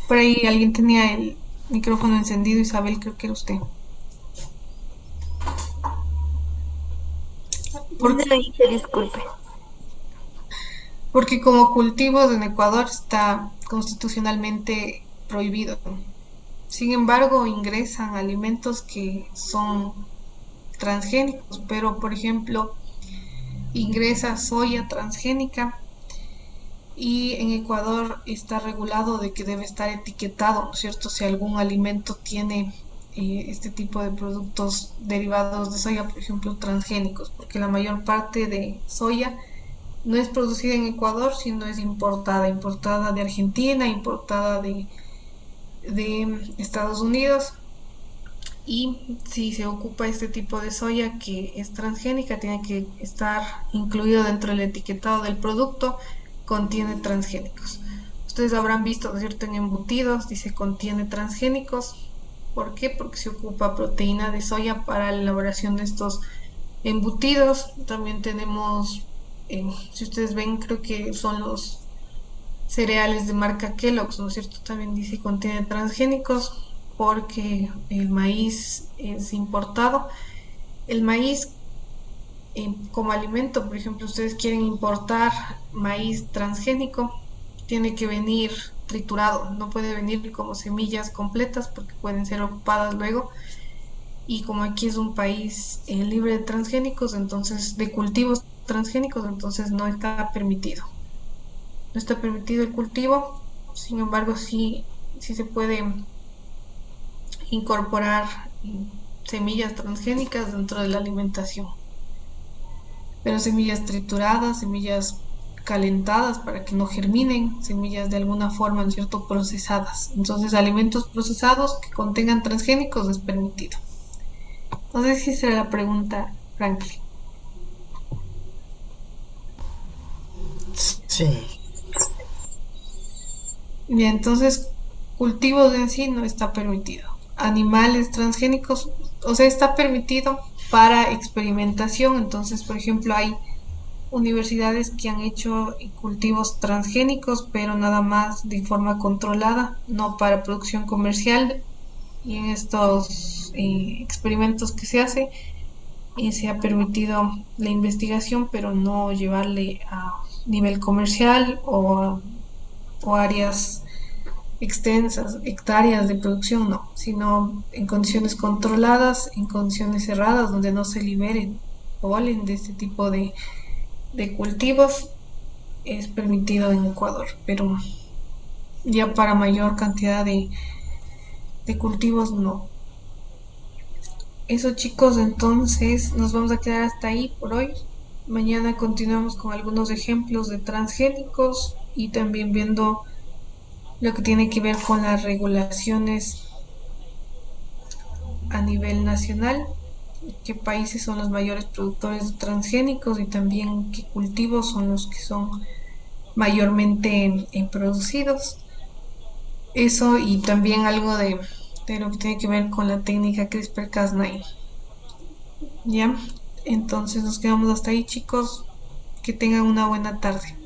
por ahí alguien tenía el micrófono encendido. Isabel, creo que era usted. ¿Dónde lo dije? Disculpe. Porque como cultivos en Ecuador está constitucionalmente prohibido. Sin embargo, ingresan alimentos que son transgénicos, pero por ejemplo, ingresa soya transgénica, y en Ecuador está regulado de que debe estar etiquetado, ¿no es cierto?, si algún alimento tiene este tipo de productos derivados de soya, por ejemplo, transgénicos, porque la mayor parte de soya no es producida en Ecuador, sino es importada de Argentina, importada de Estados Unidos. Y si se ocupa este tipo de soya que es transgénica, tiene que estar incluido dentro del etiquetado del producto, contiene transgénicos. Ustedes habrán visto, ¿no es cierto?, en embutidos dice contiene transgénicos. ¿Por qué? Porque se ocupa proteína de soya para la elaboración de estos embutidos. También tenemos, si ustedes ven, creo que son los cereales de marca Kellogg's, ¿no es cierto?, también dice contiene transgénicos porque el maíz es importado. El maíz como alimento, por ejemplo, ustedes quieren importar maíz transgénico, tiene que venir triturado, no puede venir como semillas completas porque pueden ser ocupadas luego. Y como aquí es un país libre de transgénicos, entonces de cultivos transgénicos, entonces no está permitido. No está permitido el cultivo. Sin embargo, sí se puede incorporar semillas transgénicas dentro de la alimentación, pero semillas trituradas, semillas calentadas para que no germinen, semillas de alguna forma, ¿no es cierto?, procesadas. Entonces, alimentos procesados que contengan transgénicos es permitido. No sé si será la pregunta, Franklin. Sí. Bien, entonces cultivos en sí no está permitido. Animales transgénicos, o sea, está permitido para experimentación. Entonces, por ejemplo, hay universidades que han hecho cultivos transgénicos, pero nada más de forma controlada, no para producción comercial. Y en estos experimentos que se hace, se ha permitido la investigación, pero no llevarle a nivel comercial o áreas extensas, hectáreas de producción, no, sino en condiciones controladas, en condiciones cerradas, donde no se liberen polen de este tipo de cultivos, es permitido en Ecuador, pero ya para mayor cantidad de cultivos no. eso chicos, entonces nos vamos a quedar hasta ahí por hoy. Mañana continuamos con algunos ejemplos de transgénicos y también viendo lo que tiene que ver con las regulaciones a nivel nacional, qué países son los mayores productores de transgénicos y también qué cultivos son los que son mayormente producidos. Eso y también algo de lo que tiene que ver con la técnica CRISPR-Cas9. ¿Ya? Entonces nos quedamos hasta ahí chicos. Que tengan una buena tarde.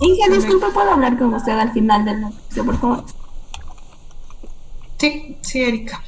Inge, disculpa, ¿puedo hablar con usted al final del negocio, por favor? Sí, sí, Erika.